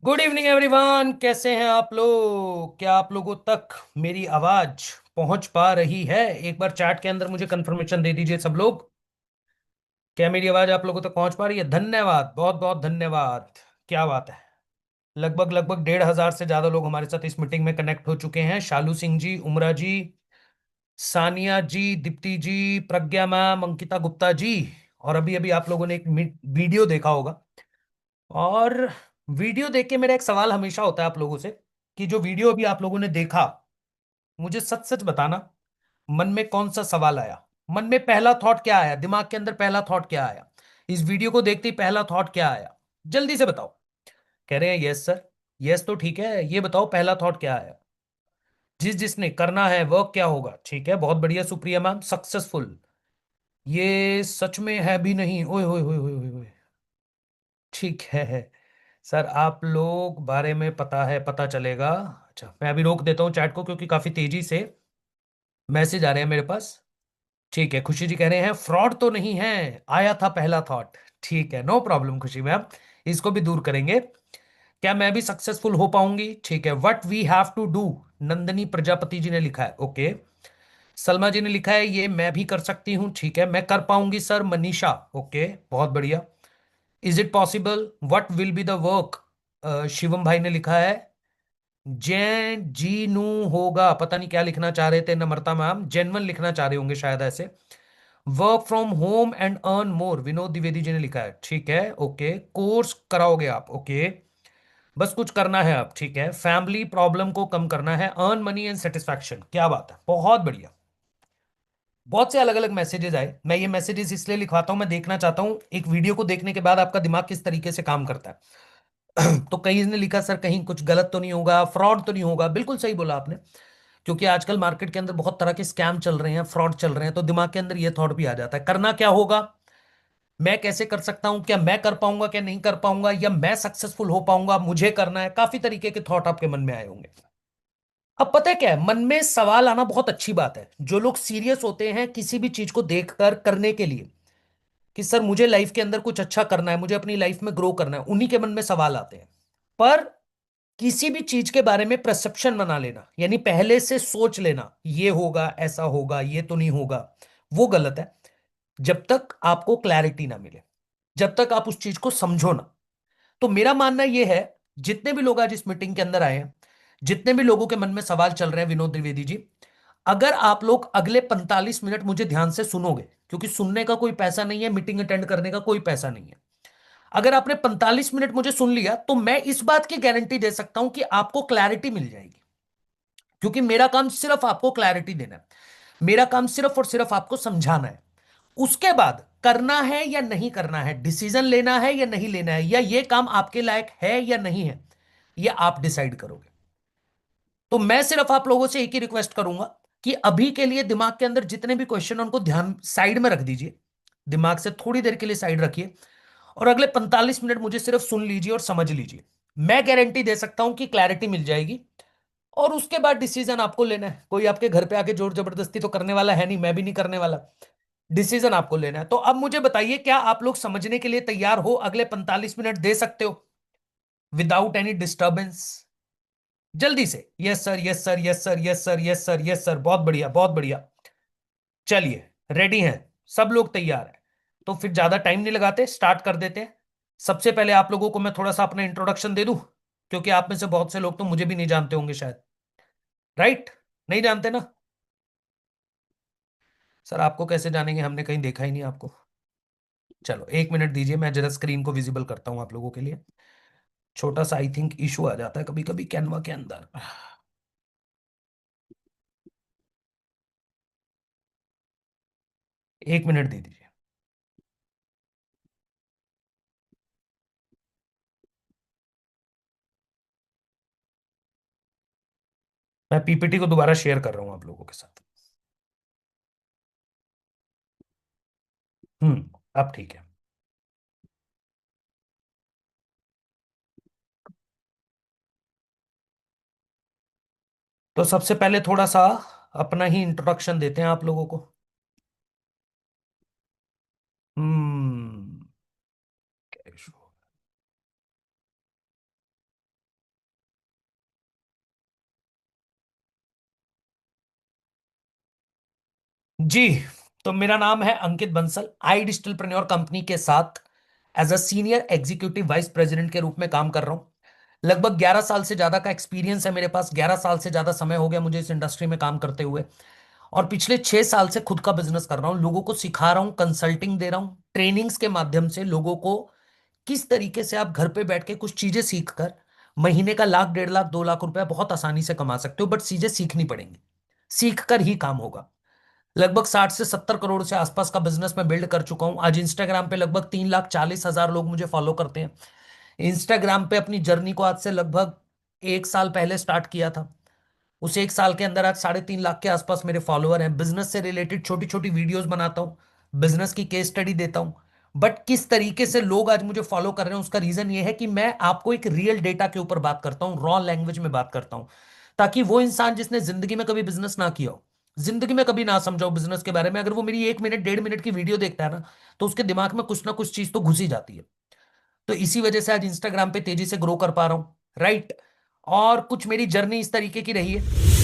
Good evening everyone, कैसे हैं आप लोग? क्या आप लोगों तक मेरी आवाज पहुंच पा रही है? एक बार चैट के अंदर मुझे कंफर्मेशन दे दीजिए सब लोग। क्या मेरी आवाज आप लोगों तक पहुंच पा रही है? धन्यवाद, बहुत बहुत धन्यवाद। क्या बात है। लगभग लगभग 1,500 से ज्यादा लोग हमारे साथ इस मीटिंग में कनेक्ट हो चुके हैं। शालू सिंह जी, उमरा जी, सानिया जी, दीप्ति जी, प्रज्ञा मैम, अंकिता गुप्ता जी। और अभी अभी आप लोगों ने एक वीडियो देखा होगा। और वीडियो देख के मेरा एक सवाल हमेशा होता है आप लोगों से, कि जो वीडियो अभी आप लोगों ने देखा, मुझे सच सच बताना, मन में कौन सा सवाल आया? मन में पहला थॉट क्या आया? दिमाग के अंदर पहला थॉट क्या आया? इस वीडियो को देखते ही पहला थॉट क्या आया? जल्दी से बताओ। कह रहे हैं यस सर। यस तो ठीक है, ये बताओ पहला थॉट क्या आया? जिस जिसने करना है वर्क क्या होगा? ठीक है, बहुत बढ़िया, सुप्रिया मैम, सक्सेसफुल। ये सच में है भी नहीं, ओए होए होए होए होए होए। ठीक है सर, आप लोग बारे में पता है, पता चलेगा। अच्छा, मैं अभी रोक देता हूँ चैट को क्योंकि काफी तेजी से मैसेज आ रहे हैं मेरे पास। ठीक है, खुशी जी कह रहे हैं फ्रॉड तो नहीं है, आया था पहला थॉट। ठीक है, नो प्रॉब्लम खुशी मैम, इसको भी दूर करेंगे। क्या मैं भी सक्सेसफुल हो पाऊंगी? ठीक है, what we have to do, Nandini Prajapati ji ने लिखा है। ओके, सलमा जी ने लिखा है ये मैं भी कर सकती हूँ। ठीक है, मैं कर पाऊंगी सर, मनीषा। ओके, बहुत बढ़िया। Is it possible, what will be the work, Shivam भाई ने लिखा है। जैन जी नू होगा, पता नहीं क्या लिखना चाह रहे थे नम्रता मैम, जेनवन लिखना चाह रहे होंगे शायद ऐसे। Work from home and earn more, Vinod Dwivedi ji ने लिखा है। ठीक है, ओके, कोर्स कराओगे आप? ओके, बस कुछ करना है आप। ठीक है, फैमिली प्रॉब्लम को कम करना है, अर्न मनी एंड सेटिस्फैक्शन, क्या बात है, बहुत बढ़िया। बहुत से अलग अलग मैसेजेस आए। मैं ये मैसेजेस इसलिए लिखवाता हूं, मैं देखना चाहता हूं एक वीडियो को देखने के बाद आपका दिमाग किस तरीके से काम करता है। तो कई ने लिखा सर कहीं कुछ गलत तो नहीं होगा, फ्रॉड तो नहीं होगा। बिल्कुल सही बोला आपने, क्योंकि आजकल मार्केट के अंदर बहुत तरह के स्कैम चल रहे हैं, फ्रॉड चल रहे हैं, तो दिमाग के अंदर ये थॉट भी आ जाता है, करना क्या होगा, मैं कैसे कर सकता हूं, क्या मैं कर पाऊंगा, क्या नहीं कर पाऊंगा, या मैं सक्सेसफुल हो पाऊंगा, मुझे करना है। काफी तरीके के थॉट आपके मन में आए होंगे। अब पता है क्या है, मन में सवाल आना बहुत अच्छी बात है। जो लोग सीरियस होते हैं किसी भी चीज को देखकर करने के लिए, कि सर मुझे लाइफ के अंदर कुछ अच्छा करना है, मुझे अपनी लाइफ में ग्रो करना है, उन्हीं के मन में सवाल आते हैं। पर किसी भी चीज के बारे में परसेप्शन बना लेना, यानी पहले से सोच लेना ये होगा, ऐसा होगा, ये तो नहीं होगा, वो गलत है। जब तक आपको क्लैरिटी ना मिले, जब तक आप उस चीज को समझो ना। तो मेरा मानना यह है, जितने भी लोग आज इस मीटिंग के अंदर आए हैं, जितने भी लोगों के मन में सवाल चल रहे हैं, विनोद द्विवेदी जी, अगर आप लोग अगले 45 मिनट मुझे ध्यान से सुनोगे, क्योंकि सुनने का कोई पैसा नहीं है, मीटिंग अटेंड करने का कोई पैसा नहीं है, अगर आपने 45 मिनट मुझे सुन लिया तो मैं इस बात की गारंटी दे सकता हूं कि आपको क्लैरिटी मिल जाएगी। क्योंकि मेरा काम सिर्फ आपको क्लैरिटी देना है, मेरा काम सिर्फ और सिर्फ आपको समझाना है। उसके बाद करना है या नहीं करना है, डिसीजन लेना है या नहीं लेना है, या ये काम आपके लायक है या नहीं है, ये आप डिसाइड करोगे। तो मैं सिर्फ आप लोगों से एक ही रिक्वेस्ट करूंगा कि अभी के लिए दिमाग के अंदर जितने भी क्वेश्चन उनको ध्यान साइड में रख दीजिए, दिमाग से थोड़ी देर के लिए साइड रखिए, और अगले 45 मिनट मुझे सिर्फ सुन लीजिए और समझ लीजिए। मैं गारंटी दे सकता हूं कि क्लैरिटी मिल जाएगी। और उसके बाद डिसीजन आपको लेना है, कोई आपके घर पे आके जोर जबरदस्ती तो करने वाला है नहीं, मैं भी नहीं करने वाला। डिसीजन आपको लेना है। तो अब मुझे बताइए, क्या आप लोग समझने के लिए तैयार हो? अगले 45 मिनट दे सकते हो विदाउट एनी डिस्टर्बेंस? जल्दी से, yes sir, yes sir, yes sir, yes sir, yes sir, yes sir, बहुत बढ़िया, बहुत बढ़िया। चलिए, रेडी हैं, सब लोग तैयार हैं। तो फिर ज्यादा टाइम नहीं लगाते, स्टार्ट कर देते हैं। सबसे पहले आप लोगों को मैं थोड़ा सा अपना इंट्रोडक्शन दे दूं, क्योंकि आप में से बहुत से लोग तो मुझे भी नहीं जानते होंगे शायद। राइट? नहीं जानते ना? सर आपको कैसे जानेंगे, हमने कहीं देखा ही नहीं आपको। चलो 1 मिनट दीजिए, मैं जरा स्क्रीन को विजिबल करता हूं आप लोगों के लिए। छोटा सा आई थिंक इशू आ जाता है कभी कभी कैनवा के अंदर। 1 मिनट दे दीजिए। मैं पीपीटी को दोबारा शेयर कर रहा हूं आप लोगों के साथ। अब ठीक है। तो सबसे पहले थोड़ा सा अपना ही इंट्रोडक्शन देते हैं आप लोगों को। हम्म क्या issue? जी। तो मेरा नाम है अंकित बंसल। आई डिजिटलप्रेन्योर कंपनी के साथ as a senior executive vice president के रूप में काम कर रहा हूँ। लगभग 11 साल से ज्यादा का एक्सपीरियंस है मेरे पास। 11 साल से ज्यादा समय हो गया मुझे इस इंडस्ट्री में काम करते हुए। और पिछले 6 साल से खुद का बिजनेस कर रहा हूँ, लोगों को सिखा रहा हूँ, कंसल्टिंग दे रहा हूँ, ट्रेनिंग्स के माध्यम से लोगों को किस तरीके से आप घर पे बैठ के कुछ चीजें सीख कर महीने का लाख, 1.5 लाख, 2 लाख रुपया बहुत आसानी से कमा सकते हो। बट चीजें सीखनी पड़ेंगी, सीख कर ही काम होगा। लगभग 60 से 70 करोड़ से आसपास का बिजनेस मैं बिल्ड कर चुका हूं। आज इंस्टाग्राम पे लगभग 3,40,000 लोग मुझे फॉलो करते हैं। इंस्टाग्राम पे अपनी जर्नी को आज से लगभग 1 साल पहले स्टार्ट किया था। उस 1 साल के अंदर आज 3.5 लाख के आसपास मेरे फॉलोअर हैं। बिजनेस से रिलेटेड छोटी छोटी वीडियोस बनाता हूँ, बिजनेस की केस स्टडी देता हूँ। बट किस तरीके से लोग आज मुझे फॉलो कर रहे हैं उसका रीजन ये है कि मैं आपको एक रियल डेटा के ऊपर बात करता हूँ, रॉ लैंग्वेज में बात करता हूँ, ताकि वो इंसान जिसने जिंदगी में कभी बिजनेस ना किया हो, जिंदगी में कभी ना समझा हो बिजनेस के बारे में, अगर वो मेरी 1 मिनट 1.5 मिनट की वीडियो देखता है ना, तो उसके दिमाग में कुछ ना कुछ चीज तो घुसी जाती है। तो इसी वजह से आज इंस्टाग्राम पे तेजी से ग्रो कर पा रहा हूँ। राइट। और कुछ मेरी जर्नी इस तरीके की रही है।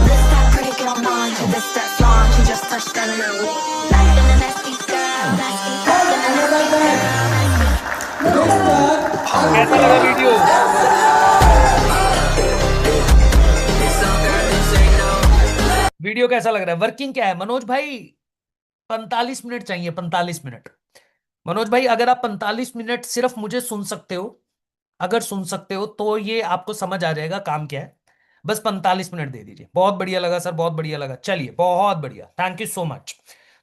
This that pretty girl mind, this that blonde, she just touched down on me. Life in a nasty girl, nasty, life in a nasty girl, कैसा लगा वीडियो? वीडियो कैसा लग रहा है? वर्किंग क्या है मनोज भाई? 45 मिनट चाहिए, 45 मिनट। मनोज भाई अगर आप 45 मिनट सिर्फ मुझे सुन सकते हो, अगर सुन सकते हो तो ये आपको समझ आ जाएगा काम क्या है। बस 45 मिनट दे दीजिए। बहुत बढ़िया लगा सर, बहुत बढ़िया लगा। चलिए, बहुत बढ़िया, थैंक यू सो मच।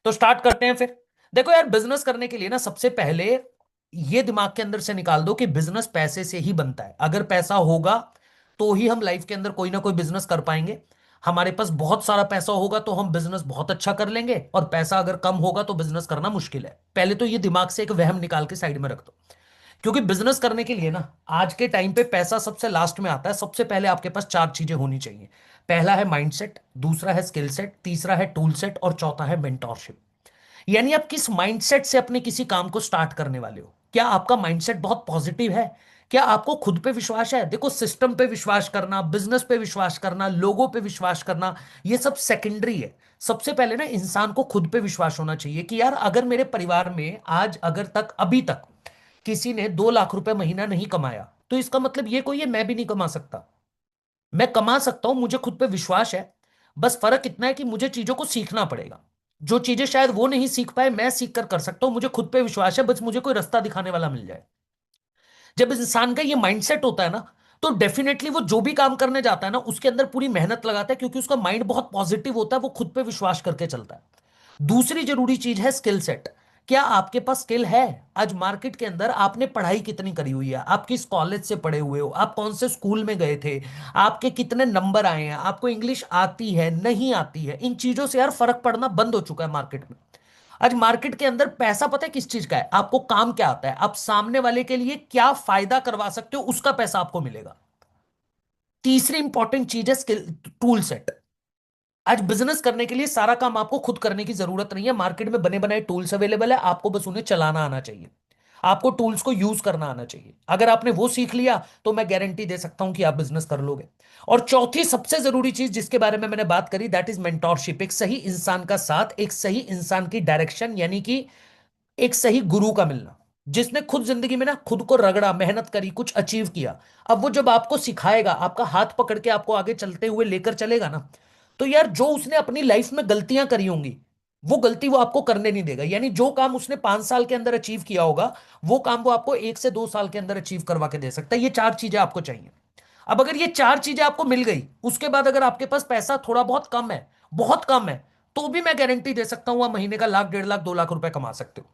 तो स्टार्ट करते हैं फिर। देखो यार, बिजनेस करने के लिए ना सबसे पहले ये दिमाग के अंदर से निकाल दो कि बिजनेस पैसे से ही बनता है। अगर पैसा होगा तो ही हम लाइफ के अंदर कोई ना कोई बिजनेस कर पाएंगे। हमारे पास बहुत सारा पैसा होगा तो हम बिजनेस बहुत अच्छा कर लेंगे, और पैसा अगर कम होगा तो बिजनेस करना मुश्किल है। पहले तो ये दिमाग से एक वहम निकाल के साइड में रख दो। क्योंकि बिजनेस करने के लिए ना आज के टाइम पे पैसा सबसे लास्ट में आता है। सबसे पहले आपके पास 4 चीजें होनी चाहिए। पहला है माइंडसेट, दूसरा है स्किल सेट, तीसरा है टूल सेट, और चौथा है मेंटोरशिप। यानी आप किस माइंडसेट से अपने किसी काम को स्टार्ट करने वाले हो। क्या आपका माइंडसेट बहुत पॉजिटिव है? क्या आपको खुद पे विश्वास है? देखो, सिस्टम पे विश्वास करना, बिजनेस पे विश्वास करना, लोगों पे विश्वास करना, ये सब सेकेंडरी है। सबसे पहले ना इंसान को खुद पे विश्वास होना चाहिए कि यार अगर मेरे परिवार में आज अगर तक अभी तक किसी ने 2 लाख रुपए महीना नहीं कमाया तो इसका मतलब ये कोई है मैं भी नहीं कमा सकता। मैं कमा सकता हूं, मुझे खुद पे विश्वास है। बस फर्क इतना है कि मुझे चीजों को सीखना पड़ेगा। जो चीजें शायद वो नहीं सीख पाए मैं सीख कर सकता हूं। मुझे खुद पे विश्वास है, बस मुझे कोई रास्ता दिखाने वाला मिल जाए। जब इस इंसान का ये माइंडसेट होता है ना, तो डेफिनेटली वो जो भी काम करने जाता है ना उसके अंदर पूरी मेहनत लगाता है, क्योंकि उसका माइंड बहुत पॉजिटिव होता है, वो खुद पे विश्वास करके चलता है। दूसरी जरूरी चीज है स्किल सेट। क्या आपके पास स्किल है? आज मार्केट के अंदर आपने पढ़ाई कितनी करी हुई है, आप किस कॉलेज से पढ़े हुए हो, आप कौन से स्कूल में गए थे, आपके कितने नंबर आए हैं, आपको इंग्लिश आती है नहीं आती है, इन चीजों से यार फर्क पड़ना बंद हो चुका है मार्केट में। आज मार्केट के अंदर पैसा पता है किस चीज का है? आपको काम क्या आता है, आप सामने वाले के लिए क्या फायदा करवा सकते हो, उसका पैसा आपको मिलेगा। तीसरी इंपॉर्टेंट चीज है स्किल, टूल सेट। आज बिजनेस करने के लिए सारा काम आपको खुद करने की जरूरत नहीं है। मार्केट में बने बनाए टूल्स अवेलेबल है, आपको बस उन्हें चलाना आना चाहिए। आपको टूल्स को यूज करना आना चाहिए। अगर आपने वो सीख लिया तो मैं गारंटी दे सकता हूं कि आप बिजनेस कर लोगे। और चौथी सबसे जरूरी चीज जिसके बारे में मैंने बात करी, दैट इज मेंटोरशिप। एक सही इंसान का साथ, एक सही इंसान की डायरेक्शन, यानी कि एक सही गुरु का मिलना, जिसने खुद जिंदगी में ना खुद को रगड़ा, मेहनत करी, कुछ अचीव किया। अब वो जब आपको सिखाएगा, आपका हाथ पकड़ के आपको आगे चलते हुए लेकर चलेगा ना, तो यार जो उसने अपनी लाइफ में गलतियां करी होंगी वो गलती वो आपको करने नहीं देगा। यानी जो काम उसने 5 साल के अंदर अचीव किया होगा वो काम वो आपको 1 से 2 साल के अंदर अचीव करवा के दे सकता है। ये 4 चीजें आपको चाहिए। अब अगर ये 4 चीजें आपको मिल गई, उसके बाद अगर आपके पास पैसा थोड़ा बहुत कम है, बहुत कम है, तो भी मैं गारंटी दे सकता हूं आप महीने का लाख, 1.5 लाख, 2 लाख रुपए कमा सकते हो।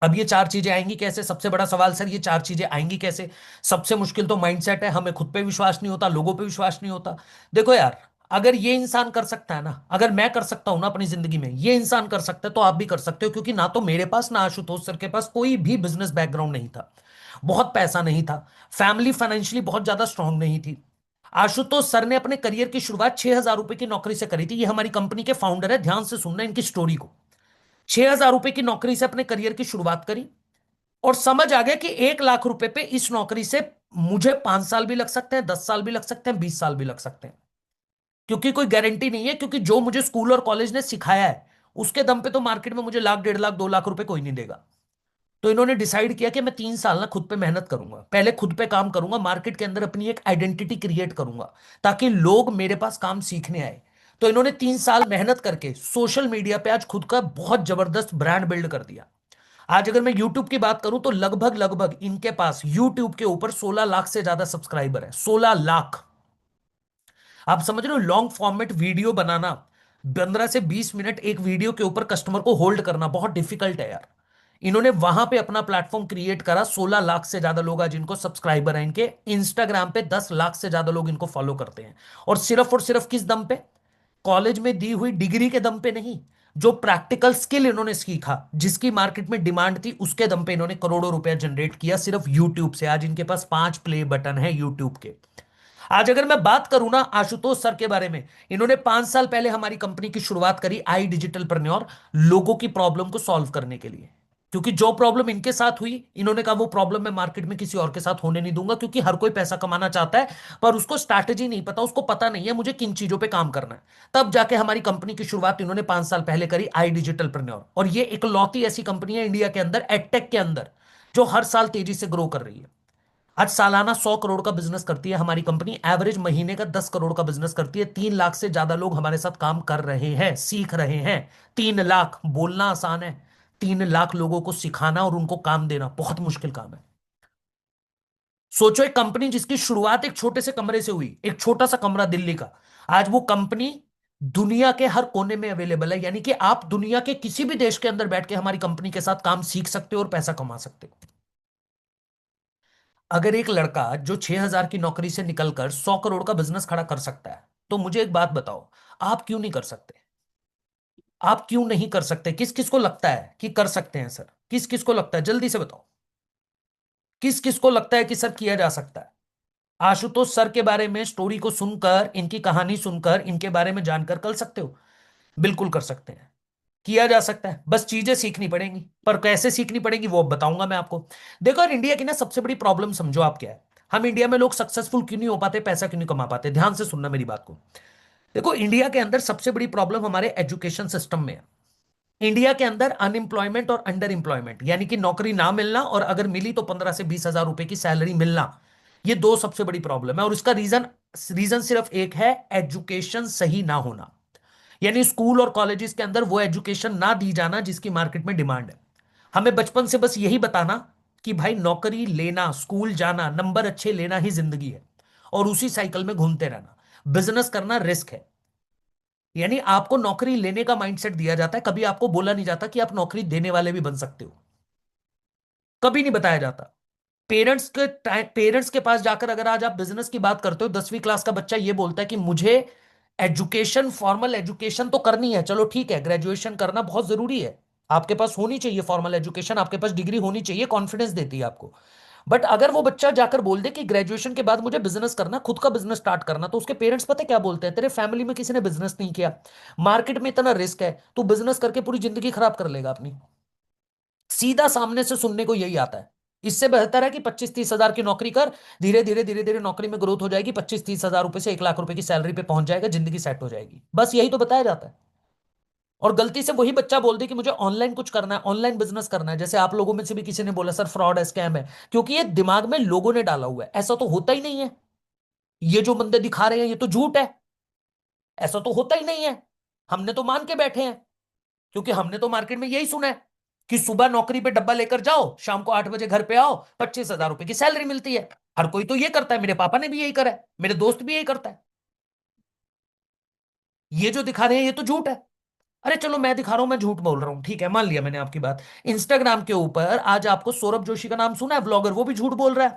अब ये 4 चीजें आएंगी कैसे? सबसे बड़ा सवाल सर, ये 4 चीजें आएंगी कैसे? सबसे मुश्किल तो माइंडसेट है। हमें खुद पे विश्वास नहीं होता, लोगों पे विश्वास नहीं होता। देखो यार, अगर ये इंसान कर सकता है ना, अगर मैं कर सकता हूं ना अपनी जिंदगी में, ये इंसान कर सकता है तो आप भी कर सकते हो। क्योंकि ना तो मेरे पास ना आशुतोष सर के पास कोई भी बिजनेस बैकग्राउंड नहीं था, बहुत पैसा नहीं था, फैमिली फाइनेंशियली बहुत ज्यादा स्ट्रांग नहीं थी। आशुतोष सर ने अपने करियर की शुरुआत 6,000 रुपए की नौकरी से करी थी। ये हमारी कंपनी के फाउंडर है, ध्यान से सुनना इनकी स्टोरी को। 6,000 रुपए की नौकरी से अपने करियर की शुरुआत करी, और समझ आ गया कि 1 लाख रुपए पे इस नौकरी से मुझे 5 साल भी लग सकते हैं, 10 साल भी लग सकते हैं, 20 साल भी लग सकते हैं, क्योंकि कोई गारंटी नहीं है। क्योंकि जो मुझे स्कूल और कॉलेज ने सिखाया है उसके दम पे तो मार्केट में मुझे लाख, 1.5 लाख, 2 लाख रुपए कोई नहीं देगा। तो इन्होंने डिसाइड किया कि मैं 3 साल ना खुद पे मेहनत करूंगा, पहले खुद पे काम करूंगा, मार्केट के अंदर अपनी एक आइडेंटिटी क्रिएट करूंगा ताकि लोग मेरे पास काम सीखने आए। तो इन्होंने 3 साल मेहनत करके सोशल मीडिया पे आज खुद का बहुत जबरदस्त ब्रांड बिल्ड कर दिया। आज अगर मैं यूट्यूब की बात करूं तो लगभग लगभग इनके पास यूट्यूब के ऊपर 16 लाख से ज्यादा सब्सक्राइबर है, 16 लाख। आप समझ रहे हो, लॉन्ग फॉर्मेट वीडियो बनाना, 15 से 20 मिनट एक वीडियो के ऊपर कस्टमर को होल्ड करना बहुत डिफिकल्ट है यार। इन्होंने वहां पे अपना प्लेटफॉर्म क्रिएट करा, 16 लाख से ज्यादा लोग आज इनको सब्सक्राइबर हैं। इनके इंस्टाग्राम पे 10 लाख से ज्यादा लोग इनको फॉलो करते हैं। और सिर्फ किस दम पे? कॉलेज में दी हुई डिग्री के दम पे नहीं, जो प्रैक्टिकल स्किल इन्होंने सीखा, जिसकी मार्केट में डिमांड थी, उसके दम पे इन्होंने करोड़ों रुपया जनरेट किया सिर्फ यूट्यूब से। आज इनके पास 5 प्ले बटन है यूट्यूब के। आज अगर मैं बात करूं ना आशुतोष सर के बारे में, इन्होंने 5 साल पहले हमारी कंपनी की शुरुआत करी, आई डिजिटल प्रन्योर, लोगों की प्रॉब्लम को सॉल्व करने के लिए। क्योंकि जो प्रॉब्लम इनके साथ हुई, इन्होंने कहा वो प्रॉब्लम मैं मार्केट में किसी और के साथ होने नहीं दूंगा। क्योंकि हर कोई पैसा कमाना चाहता है, पर उसको स्ट्रैटेजी नहीं पता, उसको पता नहीं है मुझे किन चीजों पे काम करना है। तब जाके हमारी कंपनी की शुरुआत इन्होंने 5 साल पहले करी, आई डिजिटल प्रन्योर। और ये इकलौती ऐसी कंपनी है इंडिया के अंदर, एडटेक के अंदर, जो हर साल तेजी से ग्रो कर रही है। आज सालाना 100 करोड़ का बिजनेस करती है हमारी कंपनी, एवरेज महीने का 10 करोड़ का बिजनेस करती है। 3 लाख से ज्यादा लोग हमारे साथ काम कर रहे हैं, सीख रहे हैं। 3 लाख बोलना आसान है, 3 लाख लोगों को सिखाना और उनको काम देना बहुत मुश्किल काम है। सोचो, एक कंपनी जिसकी शुरुआत एक छोटे से कमरे से हुई, एक छोटा सा कमरा दिल्ली का, आज वो कंपनी दुनिया के हर कोने में अवेलेबल है। यानी कि आप दुनिया के किसी भी देश के अंदर बैठ के हमारी कंपनी के साथ काम सीख सकते हो और पैसा कमा सकते हो। अगर एक लड़का जो 6,000 की नौकरी से निकलकर 100 करोड़ का बिजनेस खड़ा कर सकता है, तो मुझे एक बात बताओ, आप क्यों नहीं कर सकते? आप क्यों नहीं कर सकते? किस किस को लगता है कि कर सकते हैं सर? किस किस को लगता है, जल्दी से बताओ, किस किस को लगता है कि सर किया जा सकता है? आशुतोष सर के बारे में स्टोरी को सुनकर, इनकी कहानी सुनकर, इनके बारे में जानकर कर सकते हो? बिल्कुल कर सकते हैं, किया जा सकता है। बस चीजें सीखनी पड़ेंगी, पर कैसे सीखनी पड़ेगी वो अब बताऊंगा मैं आपको। देखो यार, इंडिया की ना सबसे बड़ी प्रॉब्लम समझो आप क्या है। हम इंडिया में लोग सक्सेसफुल क्यों नहीं हो पाते, पैसा क्यों नहीं कमा पाते? ध्यान से सुनना मेरी बात को। देखो, इंडिया के अंदर सबसे बड़ी प्रॉब्लम हमारे एजुकेशन सिस्टम में है। इंडिया के अंदर अनएम्प्लॉयमेंट और अंडर एम्प्लॉयमेंट, यानी कि नौकरी ना मिलना और अगर मिली तो 15 से 20 हजार रुपए की सैलरी मिलना, ये दो सबसे बड़ी प्रॉब्लम है। और इसका रीजन रीजन सिर्फ एक है, एजुकेशन सही ना होना। यानी स्कूल और कॉलेजेस के अंदर वो एजुकेशन ना दी जाना जिसकी मार्केट में डिमांड है। हमें बचपन से बस यही बताना कि भाई नौकरी लेना, स्कूल जाना, नंबर अच्छे लेना ही जिंदगी है, और उसी साइकिल में घूमते रहना। बिजनेस करना रिस्क है। यानी आपको नौकरी लेने का माइंडसेट दिया जाता है, कभी आपको बोला नहीं जाता कि आप नौकरी देने वाले भी बन सकते हो। कभी नहीं बताया जाता। पेरेंट्स के पास जाकर अगर आज आप बिजनेस की बात करते हो, 10वीं क्लास का बच्चा ये बोलता है कि मुझे एजुकेशन, फॉर्मल एजुकेशन तो करनी है, चलो ठीक है, ग्रेजुएशन करना बहुत जरूरी है, आपके पास होनी चाहिए फॉर्मल एजुकेशन, आपके पास डिग्री होनी चाहिए, कॉन्फिडेंस देती है आपको। बट अगर वो बच्चा जाकर बोल दे कि ग्रेजुएशन के बाद मुझे बिजनेस करना, खुद का बिजनेस स्टार्ट करना, तो उसके पेरेंट्स पता है क्या बोलते हैं? तेरे फैमिली में किसी ने बिजनेस नहीं किया, मार्केट में इतना रिस्क है, तू बिजनेस करके पूरी जिंदगी खराब कर लेगा अपनी। सीधा सामने से सुनने को यही आता है। इससे बेहतर है कि 25-30 हजार की नौकरी कर, धीरे धीरे नौकरी में ग्रोथ हो जाएगी, 25-30 हजार रुपए से 1 लाख रुपए की सैलरी पे पहुंच जाएगा, जिंदगी सेट हो जाएगी। बस यही तो बताया जाता है। और गलती से वही बच्चा बोल दे कि मुझे ऑनलाइन कुछ करना है, ऑनलाइन बिजनेस करना है, जैसे आप लोगों में से भी किसी ने बोला सर फ्रॉड है, स्कैम है, क्योंकि ये दिमाग में लोगों ने डाला हुआ है। ऐसा तो होता ही नहीं है, ये जो बंदे दिखा रहे हैं ये तो झूठ है, ऐसा तो होता ही नहीं है। हमने तो मान के बैठे हैं, क्योंकि हमने तो मार्केट में यही सुना है कि सुबह नौकरी पे डब्बा लेकर जाओ, शाम को 8 बजे घर पे आओ, 25 हजार रुपए की सैलरी मिलती है। हर कोई तो ये करता है, मेरे पापा ने भी यही करा है, मेरे दोस्त भी यही करता है। ये जो दिखा रहे हैं ये तो झूठ है। अरे चलो, मैं दिखा रहा हूं, मैं झूठ बोल रहा हूं, ठीक है, मान लिया मैंने आपकी बात। इंस्टाग्राम के ऊपर आज आपको सौरभ जोशी का नाम सुना है, ब्लॉगर, वो भी झूठ बोल रहा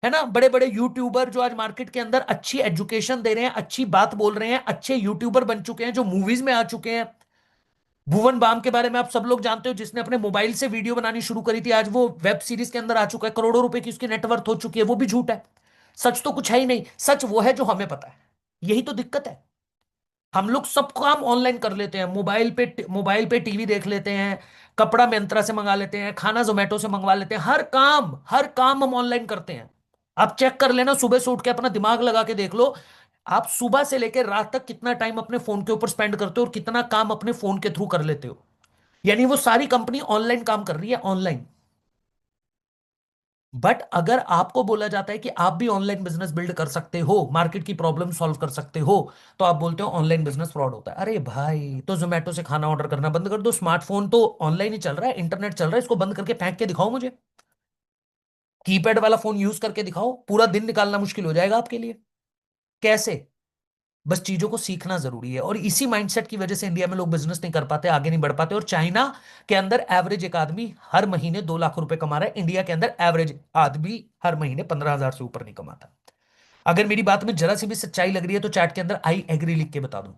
है ना? बड़े बड़े यूट्यूबर जो आज मार्केट के अंदर अच्छी एजुकेशन दे रहे हैं, अच्छी बात बोल रहे हैं, अच्छे यूट्यूबर बन चुके हैं, जो मूवीज में आ चुके हैं। भुवन बाम के बारे में आप सब लोग जानते हो, जिसने अपने मोबाइल से वीडियो बनानी शुरू करी थी, आज वो वेब सीरीज के अंदर आ चुका है, करोड़ों रुपए की उसकी नेटवर्थ हो चुकी है, वो भी झूठ है। सच तो कुछ है ही नहीं, सच वो है जो हमें पता है। यही तो दिक्कत है। हम लोग सब काम ऑनलाइन कर लेते हैं, मोबाइल पे टीवी देख लेते हैं, कपड़ा मिंत्रा से मंगा लेते हैं, खाना जोमेटो से मंगवा लेते हैं, हर काम हम ऑनलाइन करते हैं। आप चेक कर लेना, सुबह से उठ के अपना दिमाग लगा के देख लो, आप सुबह से लेकर रात तक कितना टाइम अपने फोन के ऊपर स्पेंड करते हो और कितना काम अपने फोन के थ्रू कर लेते हो। यानी वो सारी कंपनी ऑनलाइन काम कर रही है, ऑनलाइन। बट अगर आपको बोला जाता है कि आप भी ऑनलाइन बिजनेस बिल्ड कर सकते हो, मार्केट की प्रॉब्लम सॉल्व कर सकते हो, तो आप बोलते हो ऑनलाइन बिजनेस फ्रॉड होता है। अरे भाई, तो जोमेटो से खाना ऑर्डर करना बंद कर दो, स्मार्टफोन तो ऑनलाइन ही चल रहा है, इंटरनेट चल रहा है, इसको बंद करके फेंक के दिखाओ मुझे। कीपैड वाला फोन यूज करके दिखाओ, पूरा दिन निकालना मुश्किल हो जाएगा आपके लिए। कैसे? बस चीजों को सीखना जरूरी है, और इसी माइंडसेट की वजह से इंडिया में लोग बिजनेस नहीं कर पाते, आगे नहीं बढ़ पाते। और चाइना के अंदर एवरेज एक आदमी हर महीने 2 लाख रुपए कमा रहा है, इंडिया के अंदर एवरेज आदमी हर महीने 15,000 से ऊपर नहीं कमाता। अगर मेरी बात में जरा सी भी सच्चाई लग रही है तो चैट के अंदर आई एग्री लिख के बता दो।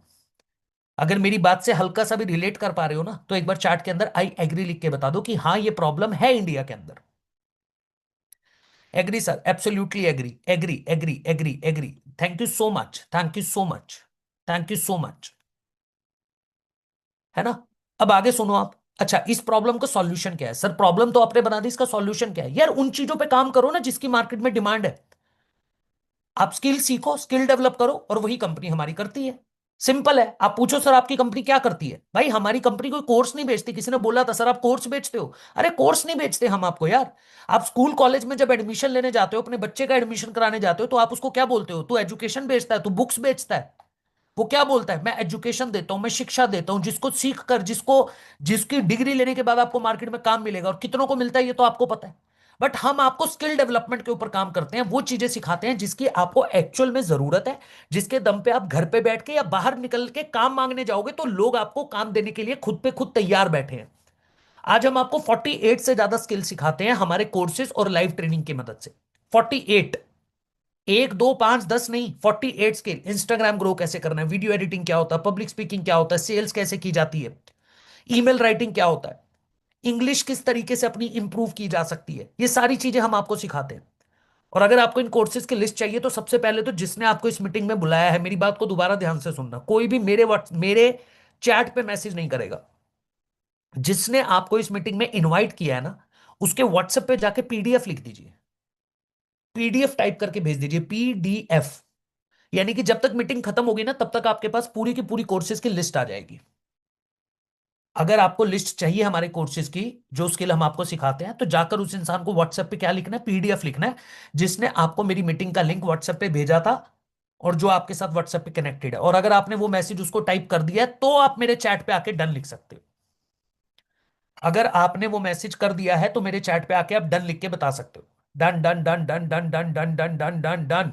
अगर मेरी बात से हल्का सा भी रिलेट कर पा रहे हो ना, तो एक बार चैट के अंदर आई एग्री लिख के बता दो कि हाँ, ये प्रॉब्लम है इंडिया के अंदर। Agree sir, absolutely agree, agree agree agree agree. Thank you so much, thank you so much, thank you so much. है ना? अब आगे सुनो आप। अच्छा, इस प्रॉब्लम का सॉल्यूशन क्या है? सर प्रॉब्लम तो आपने बना दी, इसका सॉल्यूशन क्या है? यार उन चीजों पे काम करो ना जिसकी मार्केट में डिमांड है। आप स्किल सीखो, स्किल डेवलप करो, और वही कंपनी हमारी करती है। सिंपल है। आप पूछो सर आपकी कंपनी क्या करती है, भाई हमारी कंपनी कोई कोर्स नहीं बेचती। किसी ने बोला था सर आप कोर्स बेचते हो, अरे कोर्स नहीं बेचते हम आपको यार। आप स्कूल कॉलेज में जब एडमिशन लेने जाते हो, अपने बच्चे का एडमिशन कराने जाते हो, तो आप उसको क्या बोलते हो? तू एजुकेशन बेचता है, तू बुक्स बेचता है। वो क्या बोलता है? मैं एजुकेशन देता हूं, मैं शिक्षा देता हूं, जिसको सीख कर, जिसकी डिग्री लेने के बाद आपको मार्केट में काम मिलेगा, और कितनों को मिलता है ये तो आपको पता है। बट हम आपको स्किल डेवलपमेंट के ऊपर काम करते हैं, वो चीजें सिखाते हैं जिसकी आपको एक्चुअल में जरूरत है, जिसके दम पे आप घर पे बैठ के या बाहर निकल के काम मांगने जाओगे तो लोग आपको काम देने के लिए खुद पे खुद तैयार बैठे हैं। आज हम आपको 48 से ज्यादा स्किल सिखाते हैं हमारे कोर्सेज और लाइव ट्रेनिंग की मदद से। 48, एक दो पांच दस नहीं, 48 स्किल। इंस्टाग्राम ग्रो कैसे करना है, वीडियो एडिटिंग क्या होता है, पब्लिक स्पीकिंग क्या होता है, सेल्स कैसे की जाती है, ईमेल राइटिंग क्या होता है, इंग्लिश किस तरीके से अपनी इंप्रूव की जा सकती है, ये सारी चीजें हम आपको सिखाते हैं। और अगर आपको इन कोर्सेज की लिस्ट चाहिए, तो सबसे पहले तो जिसने आपको इस मीटिंग में बुलाया है, मेरी बात को दोबारा ध्यान से सुनना, कोई भी मेरे चैट पे मैसेज नहीं करेगा। जिसने आपको इस मीटिंग में इनवाइट किया है ना, उसके व्हाट्सएप पे जाके पीडीएफ लिख दीजिए, पीडीएफ टाइप करके भेज दीजिए, पीडीएफ। यानी कि जब तक मीटिंग खत्म होगी ना, तब तक आपके पास पूरी की पूरी कोर्सेज की लिस्ट आ जाएगी। अगर आपको लिस्ट चाहिए हमारे कोर्सेज की, जो स्किल हम आपको सिखाते हैं, तो जाकर उस इंसान को व्हाट्सएप पे क्या लिखना है? पीडीएफ लिखना है, जिसने आपको मेरी मीटिंग का लिंक व्हाट्सएप पे भेजा था, और जो आपके साथ व्हाट्सएप पे कनेक्टेड है। और अगर आपने वो मैसेज उसको टाइप कर दिया है, तो आप मेरे चैट पे आके डन लिख सकते हो। अगर आपने वो मैसेज कर दिया है, तो मेरे चैट पे आके आप डन लिख के बता सकते हो। Done done done done done done done done done done done.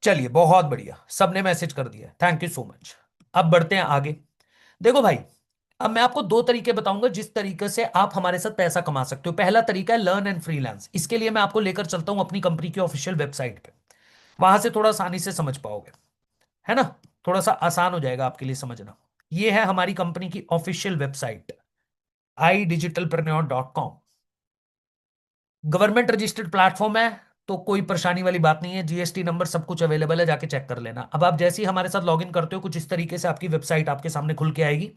चलिए, बहुत बढ़िया, सबने मैसेज कर दिया, थैंक यू सो मच। अब बढ़ते हैं आगे। देखो भाई, अब मैं आपको दो तरीके बताऊंगा जिस तरीके से आप हमारे साथ पैसा कमा सकते हो। पहला तरीका है लर्न एंड फ्रीलांस। इसके लिए मैं आपको लेकर चलता हूं अपनी कंपनी की ऑफिशियल वेबसाइट पे, वहां से थोड़ा आसानी से समझ पाओगे, है ना? थोड़ा सा आसान हो जाएगा आपके लिए समझना। ये है हमारी कंपनी की official website, idigitalpreneur.com। Government registered platform है, तो कोई परेशानी वाली बात नहीं है, जीएसटी नंबर सब कुछ अवेलेबल है, जाके चेक कर लेना। अब आप जैसे ही हमारे साथ लॉगिन करते हो, कुछ इस तरीके से आपकी वेबसाइट आपके सामने खुल के आएगी।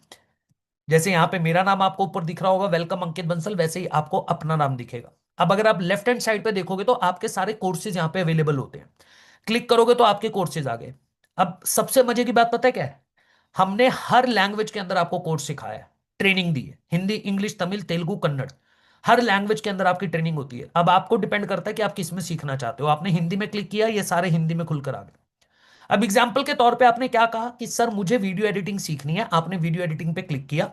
जैसे यहाँ पे मेरा नाम आपको ऊपर दिख रहा होगा, वेलकम अंकित बंसल, वैसे ही आपको अपना नाम दिखेगा। अब अगर आप लेफ्ट हैंड साइड पे देखोगे, तो आपके सारे कोर्सेज यहाँ पे अवेलेबल होते हैं। क्लिक करोगे तो आपके कोर्सेज आ गए। अब सबसे मजे की बात पता है क्या है? हमने हर लैंग्वेज के अंदर आपको कोर्स सिखाया है, ट्रेनिंग दी है, हिंदी, इंग्लिश, तमिल, तेलुगु, कन्नड़, हर लैंग्वेज के अंदर आपकी ट्रेनिंग होती है। अब आपको डिपेंड करता है कि आप किस में सीखना चाहते हो। आपने हिंदी में क्लिक किया, ये सारे हिंदी में खुलकर आ गए। अब एग्जाम्पल के तौर पे आपने क्या कहा कि सर मुझे वीडियो एडिटिंग सीखनी है, आपने वीडियो एडिटिंग पे क्लिक किया,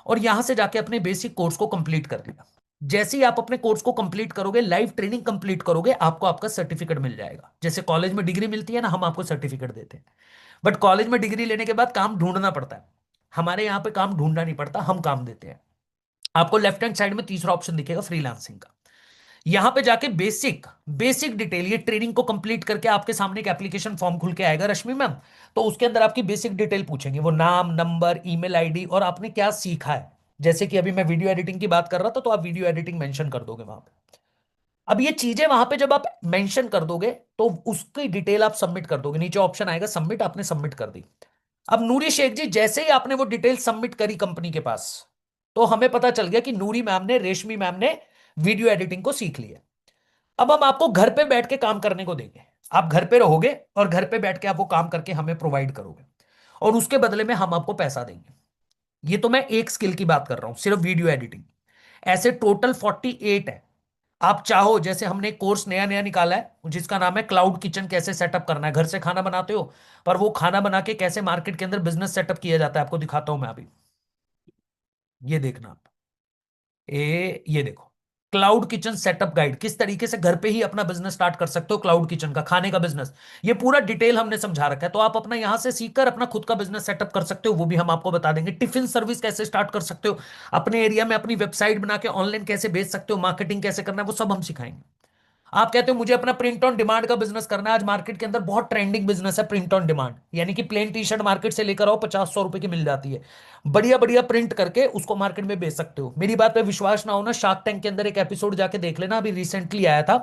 और यहां से जाके अपने बेसिक कोर्स को कंप्लीट कर लिया। जैसे ही आप अपने कोर्स को कंप्लीट करोगे, लाइव ट्रेनिंग कंप्लीट करोगे, आपको आपका सर्टिफिकेट मिल जाएगा। जैसे कॉलेज में डिग्री मिलती है ना, हम आपको सर्टिफिकेट देते हैं। बट कॉलेज में डिग्री लेने के बाद काम ढूंढना पड़ता है, हमारे यहाँ पे काम ढूंढना नहीं पड़ता, हम काम देते हैं। आपको लेफ्ट हैंड साइड में तीसरा ऑप्शन दिखेगा, फ्रीलांसिंग का। यहां पे जाके बेसिक बेसिक डिटेल, ये ट्रेनिंग को कंप्लीट करके आपके सामने एक एप्लीकेशन फॉर्म खुल के आएगा रश्मि मैम। तो उसके अंदर आपकी बेसिक डिटेल पूछेंगे, वो नाम, नंबर, ईमेल आईडी, और आपने क्या सीखा है। जैसे कि अभी मैं वीडियो एडिटिंग की बात कर रहा था, तो आप वीडियो एडिटिंग मेंशन कर दोगे वहां पे। अब ये चीजें वहां पे जब आप मेंशन कर दोगे तो उसकी डिटेल आप सबमिट कर दोगे, नीचे ऑप्शन आएगा सबमिट, आपने सबमिट कर दी। अब नूरी शेख जी जैसे ही आपने वो डिटेल सबमिट करी कंपनी के पास, तो हमें पता चल गया कि नूरी मैम ने, रेशमी मैम ने वीडियो एडिटिंग को सीख लिया। अब हम आपको घर पे बैठ के काम करने को देंगे। आप घर पे रहोगे और घर पे बैठ के आप वो काम करके हमें प्रोवाइड करोगे, और उसके बदले में हम आपको पैसा देंगे। ये तो मैं एक स्किल की बात कर रहा हूं, सिर्फ वीडियो एडिटिंग। ऐसे टोटल 48 है। आप चाहो, जैसे हमने एक कोर्स नया नया निकाला है जिसका नाम है क्लाउड किचन, कैसे सेटअप करना है, घर से खाना बनाते हो, पर वो खाना बना के कैसे मार्केट के अंदर बिजनेस सेटअप किया जाता है, आपको दिखाता हूं मैं अभी। ये देखना आप, ये देखो, क्लाउड किचन सेटअप गाइड, किस तरीके से घर पे ही अपना बिजनेस स्टार्ट कर सकते हो, क्लाउड किचन का, खाने का बिजनेस। ये पूरा डिटेल हमने समझा रखा है, तो आप अपना यहां से सीखकर अपना खुद का बिजनेस सेटअप कर सकते हो, वो भी हम आपको बता देंगे। टिफिन सर्विस कैसे स्टार्ट कर सकते हो, अपने एरिया में अपनी वेबसाइट बना के ऑनलाइन कैसे बेच सकते हो, मार्केटिंग कैसे करना है, वो सब हम सिखाएंगे। आप कहते हो मुझे अपना प्रिंट ऑन डिमांड का बिजनेस करना है, आज मार्केट के अंदर बहुत ट्रेंडिंग बिजनेस है प्रिंट ऑन डिमांड, यानी कि प्लेन टी शर्ट मार्केट से लेकर आओ, 50-100 रुपए की मिल जाती है, बढ़िया बढ़िया प्रिंट करके उसको मार्केट में बेच सकते हो। मेरी बात पे विश्वास ना हो ना, शार्क टैंक के अंदर एक एपिसोड जाके देख लेना, अभी रिसेंटली आया था।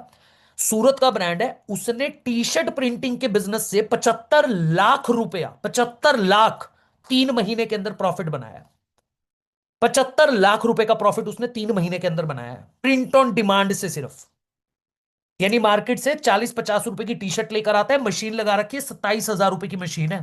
सूरत का ब्रांड है, उसने टी शर्ट प्रिंटिंग के बिजनेस से 75 लाख रुपया, 75 लाख 3 महीने के अंदर प्रॉफिट बनाया। 75 लाख रुपए का प्रॉफिट उसने 3 महीने के अंदर बनाया है, प्रिंट ऑन डिमांड से सिर्फ। यानी मार्केट से 40-50 रुपए की टी शर्ट लेकर आता है, मशीन लगा रखी है, 27,000 रुपए की मशीन है,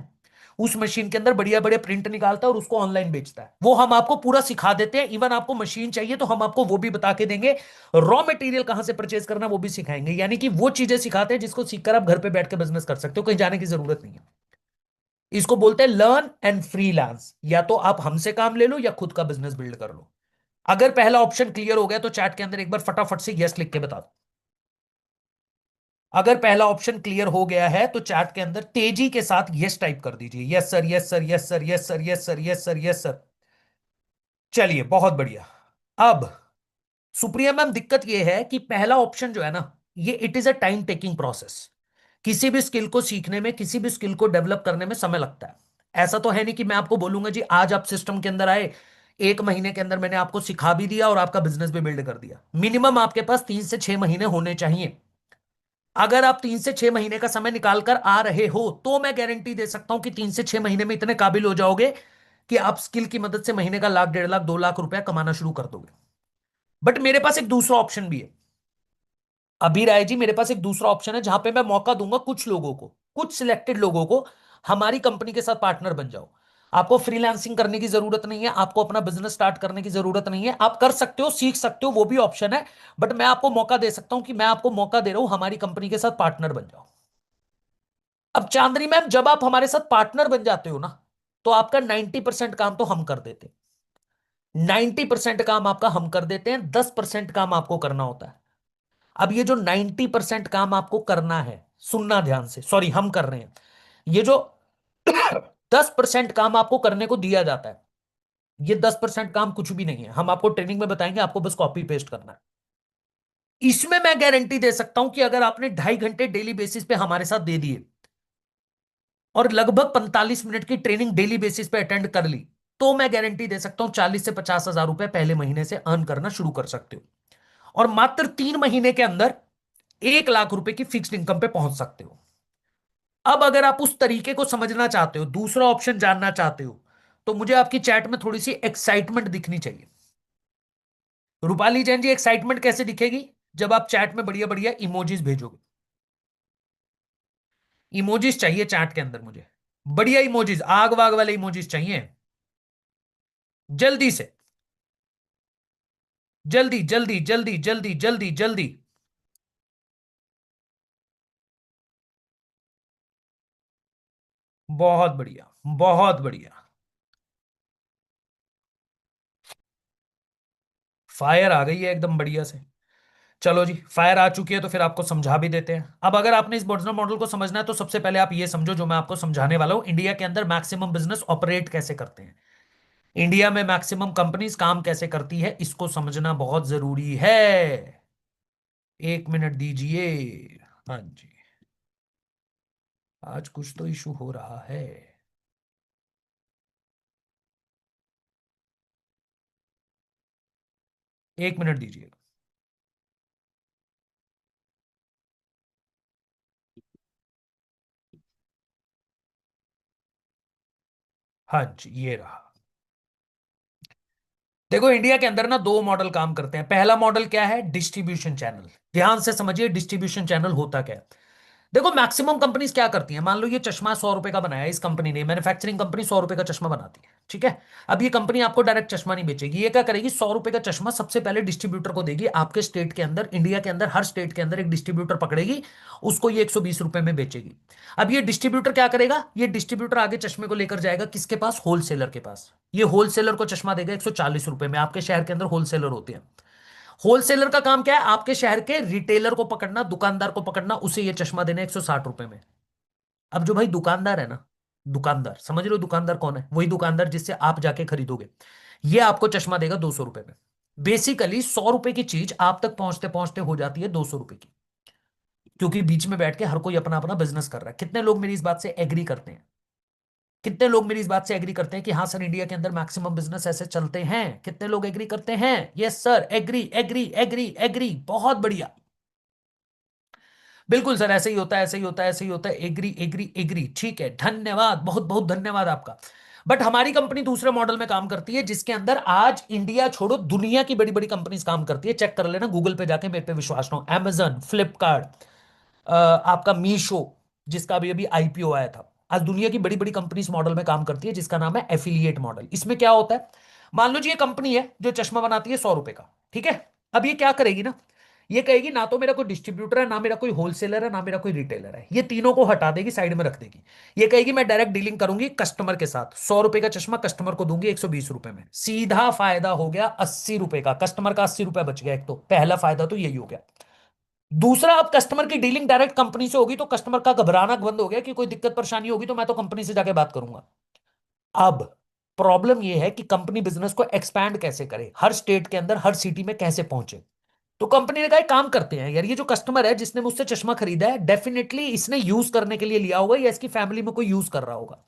उस मशीन के अंदर बढ़िया बढ़िया प्रिंट निकालता है और उसको ऑनलाइन बेचता है। वो हम आपको पूरा सिखा देते हैं, इवन आपको मशीन चाहिए तो हम आपको वो भी बता के देंगे, रॉ मटेरियल कहां से परचेज करना वो भी सिखाएंगे। यानी कि वो चीजें सिखाते हैं जिसको सीखकर आप घर पे बैठ के बिजनेस कर सकते हो, कहीं जाने की जरूरत नहीं है। इसको बोलते हैं लर्न एंड फ्रीलांस, या तो आप हमसे काम ले लो या खुद का बिजनेस बिल्ड कर लो। अगर पहला ऑप्शन क्लियर हो गया तो चैट के अंदर एक बार फटाफट से यस लिख के बता दो। अगर पहला ऑप्शन क्लियर हो गया है तो चैट के अंदर तेजी के साथ यस टाइप कर दीजिए, yes sir, yes sir, yes sir, yes sir, yes sir, yes sir, yes sir. चलिए बहुत बढ़िया। अब सुप्रिया मैम, दिक्कत यह है कि पहला ऑप्शन जो है ना, ये it is a time taking process. किसी भी स्किल को सीखने में, किसी भी स्किल को डेवलप करने में समय लगता है। ऐसा तो है नहीं कि मैं आपको बोलूंगा जी आज आप सिस्टम के अंदर आए, 1 महीने के अंदर मैंने आपको सिखा भी दिया और आपका बिजनेस भी बिल्ड कर दिया। मिनिमम आपके पास 3 से 6 महीने होने चाहिए। अगर आप 3 से 6 महीने का समय निकाल कर आ रहे हो तो मैं गारंटी दे सकता हूं कि 3 से 6 महीने में इतने काबिल हो जाओगे कि आप स्किल की मदद से महीने का लाख, 1.5 लाख, 2 लाख रुपया कमाना शुरू कर दोगे। बट मेरे पास एक दूसरा ऑप्शन भी है। अभी राय जी, मेरे पास एक दूसरा ऑप्शन है जहां पे मैं मौका दूंगा कुछ लोगों को, कुछ सिलेक्टेड लोगों को, हमारी कंपनी के साथ पार्टनर बन जाओ। आपको फ्रीलांसिंग करने की जरूरत नहीं है, आपको अपना बिजनेस स्टार्ट करने की जरूरत नहीं है, आप कर सकते हो, सीख सकते हो, वो भी ऑप्शन है। बट मैं आपको मौका दे सकता हूं कि मैं आपको मौका दे रहा हूं, हमारी कंपनी के साथ पार्टनर बन जाओ। अब चांदनी मैम, जब आप हमारे साथ पार्टनर बन जाते हो ना, तो आपका 90% काम तो हम कर देते हैं। 90% काम आपका हम कर देते हैं, 10% काम आपको करना होता है। अब ये जो 90% काम आपको करना है, सुनना ध्यान से, सॉरी हम कर रहे हैं, ये जो 10% काम आपको करने को दिया जाता है, ये 10% काम कुछ भी नहीं है, हम आपको ट्रेनिंग में बताएंगे, आपको बस कॉपी पेस्ट करना है। इसमें मैं गारंटी दे सकता हूं कि अगर आपने 2.5 घंटे डेली बेसिस पे हमारे साथ दे दिए और लगभग 45 मिनट की ट्रेनिंग डेली बेसिस पे अटेंड कर ली, तो मैं गारंटी दे सकता हूं 40 से 50 हजार रुपए पहले महीने से अर्न करना शुरू कर सकते हो, और मात्र 3 महीने के अंदर 1 लाख रुपए की फिक्स्ड इनकम पे पहुंच सकते हो। अब अगर आप उस तरीके को समझना चाहते हो, दूसरा ऑप्शन जानना चाहते हो, तो मुझे आपकी चैट में थोड़ी सी एक्साइटमेंट दिखनी चाहिए। रूपाली जैन जी, एक्साइटमेंट कैसे दिखेगी? जब आप चैट में बढ़िया बढ़िया इमोजीज भेजोगे। इमोजीज चाहिए चैट के अंदर मुझे, बढ़िया इमोजीज, आग वाग वाले इमोजीज चाहिए, जल्दी से, जल्दी जल्दी जल्दी जल्दी जल्दी जल्दी। बहुत बढ़िया, बहुत बढ़िया। फायर आ गई है एकदम बढ़िया से। चलो जी, फायर आ चुकी है तो फिर आपको समझा भी देते हैं। अब अगर आपने इस बिजनेस मॉडल को समझना है तो सबसे पहले आप ये समझो जो मैं आपको समझाने वाला हूं, इंडिया के अंदर मैक्सिमम बिजनेस ऑपरेट कैसे करते हैं, इंडिया में मैक्सिमम कंपनीज काम कैसे करती है, इसको समझना बहुत जरूरी है। 1 मिनट दीजिए। हाँ जी, आज कुछ तो इशू हो रहा है। 1 मिनट दीजिए। हाँ जी, ये रहा। देखो इंडिया के अंदर ना दो मॉडल काम करते हैं। पहला मॉडल क्या है? Distribution channel. ध्यान से समझिए डिस्ट्रीब्यूशन चैनल होता क्या है। देखो मैक्सिमम कंपनीज क्या करती हैं, मान लो ये चश्मा 100 रुपए का बनाया इस कंपनी ने, मैन्युफैक्चरिंग कंपनी 100 रुपए का चश्मा बनाती है, ठीक है। अब ये कंपनी आपको डायरेक्ट चश्मा नहीं बेचेगी, ये क्या करेगी, 100 रुपए का चश्मा सबसे पहले डिस्ट्रीब्यूटर को देगी आपके स्टेट के अंदर, इंडिया के अंदर हर स्टेट के अंदर एक डिस्ट्रीब्यूटर पकड़ेगी, उसको ये 120 रुपए में बेचेगी। अब ये डिस्ट्रीब्यूटर क्या करेगा, ये डिस्ट्रीब्यूटर आगे चश्मे को लेकर जाएगा किसके पास, होलसेलर के पास। ये होलसेलर को चश्मा देगा 140 रुपए में, आपके शहर के अंदर होलसेलर होते हैं। होलसेलर का काम क्या है, आपके शहर के रिटेलर को पकड़ना, दुकानदार को पकड़ना, उसे ये चश्मा देना 160 रुपए में। अब जो भाई दुकानदार है ना, दुकानदार समझ रहे हो, दुकानदार कौन है, वही दुकानदार जिससे आप जाके खरीदोगे, ये आपको चश्मा देगा 200 रुपए में। बेसिकली 100 रुपए की चीज आप तक पहुंचते पहुंचते हो जाती है 200 रुपए की, क्योंकि बीच में बैठ के हर कोई अपना अपना बिजनेस कर रहा है। कितने लोग मेरी इस बात से एग्री करते हैं? कितने लोग मेरी इस बात से एग्री करते हैं कि हाँ सर इंडिया के अंदर मैक्सिमम बिजनेस ऐसे चलते हैं? कितने लोग एग्री करते हैं? Yes sir, agree agree agree agree, बहुत बढ़िया। बिल्कुल सर, ऐसे ही होता है, ऐसे ही होता है, ऐसे ही होता है, एग्री एग्री एग्री, ठीक है, धन्यवाद, बहुत बहुत धन्यवाद आपका। बट हमारी कंपनी दूसरे मॉडल में काम करती है, जिसके अंदर आज इंडिया छोड़ो दुनिया की बड़ी बड़ी कंपनीज काम करती है। चेक कर लेना गूगल पे जाके, मेरे पे विश्वास ना हो, Amazon, फ्लिपकार्ट, आपका मीशो, जिसका अभी अभी आईपीओ आया था। आज दुनिया की बड़ी बड़ी कंपनी इस मॉडल में काम करती है, जिसका नाम है एफिलिएट मॉडल। इसमें क्या होता है, मान लो जी ये कंपनी है जो चश्मा बनाती है 100 रुपए का, ठीक है। अब ये क्या करेगी ना, ये कहेगी ना तो मेरा कोई डिस्ट्रीब्यूटर है, ना मेरा कोई होलसेलर है, ना मेरा कोई रिटेलर है, ये तीनों को हटा देगी, साइड में रख देगी। ये कहेगी मैं डायरेक्ट डीलिंग करूंगी कस्टमर के साथ, 100 रुपए का चश्मा कस्टमर को दूंगी 120 रुपए में, सीधा फायदा हो गया 80 रुपए का, कस्टमर का 80 रुपए बच गया। एक तो पहला फायदा तो यही हो गया। दूसरा, अब कस्टमर की डीलिंग डायरेक्ट कंपनी से होगी, तो कस्टमर का घबराना बंद हो गया कि कोई दिक्कत परेशानी होगी तो मैं तो कंपनी से जाके बात करूंगा। अब प्रॉब्लम यह है कि कंपनी बिजनेस को एक्सपैंड कैसे करे, हर स्टेट के अंदर हर सिटी में कैसे पहुंचे। तो कंपनी ने कहा एक काम करते हैं यार, ये जो कस्टमर है जिसने मुझसे चश्मा खरीदा है, डेफिनेटली इसने यूज करने के लिए लिया होगा या इसकी फैमिली में कोई यूज कर रहा होगा।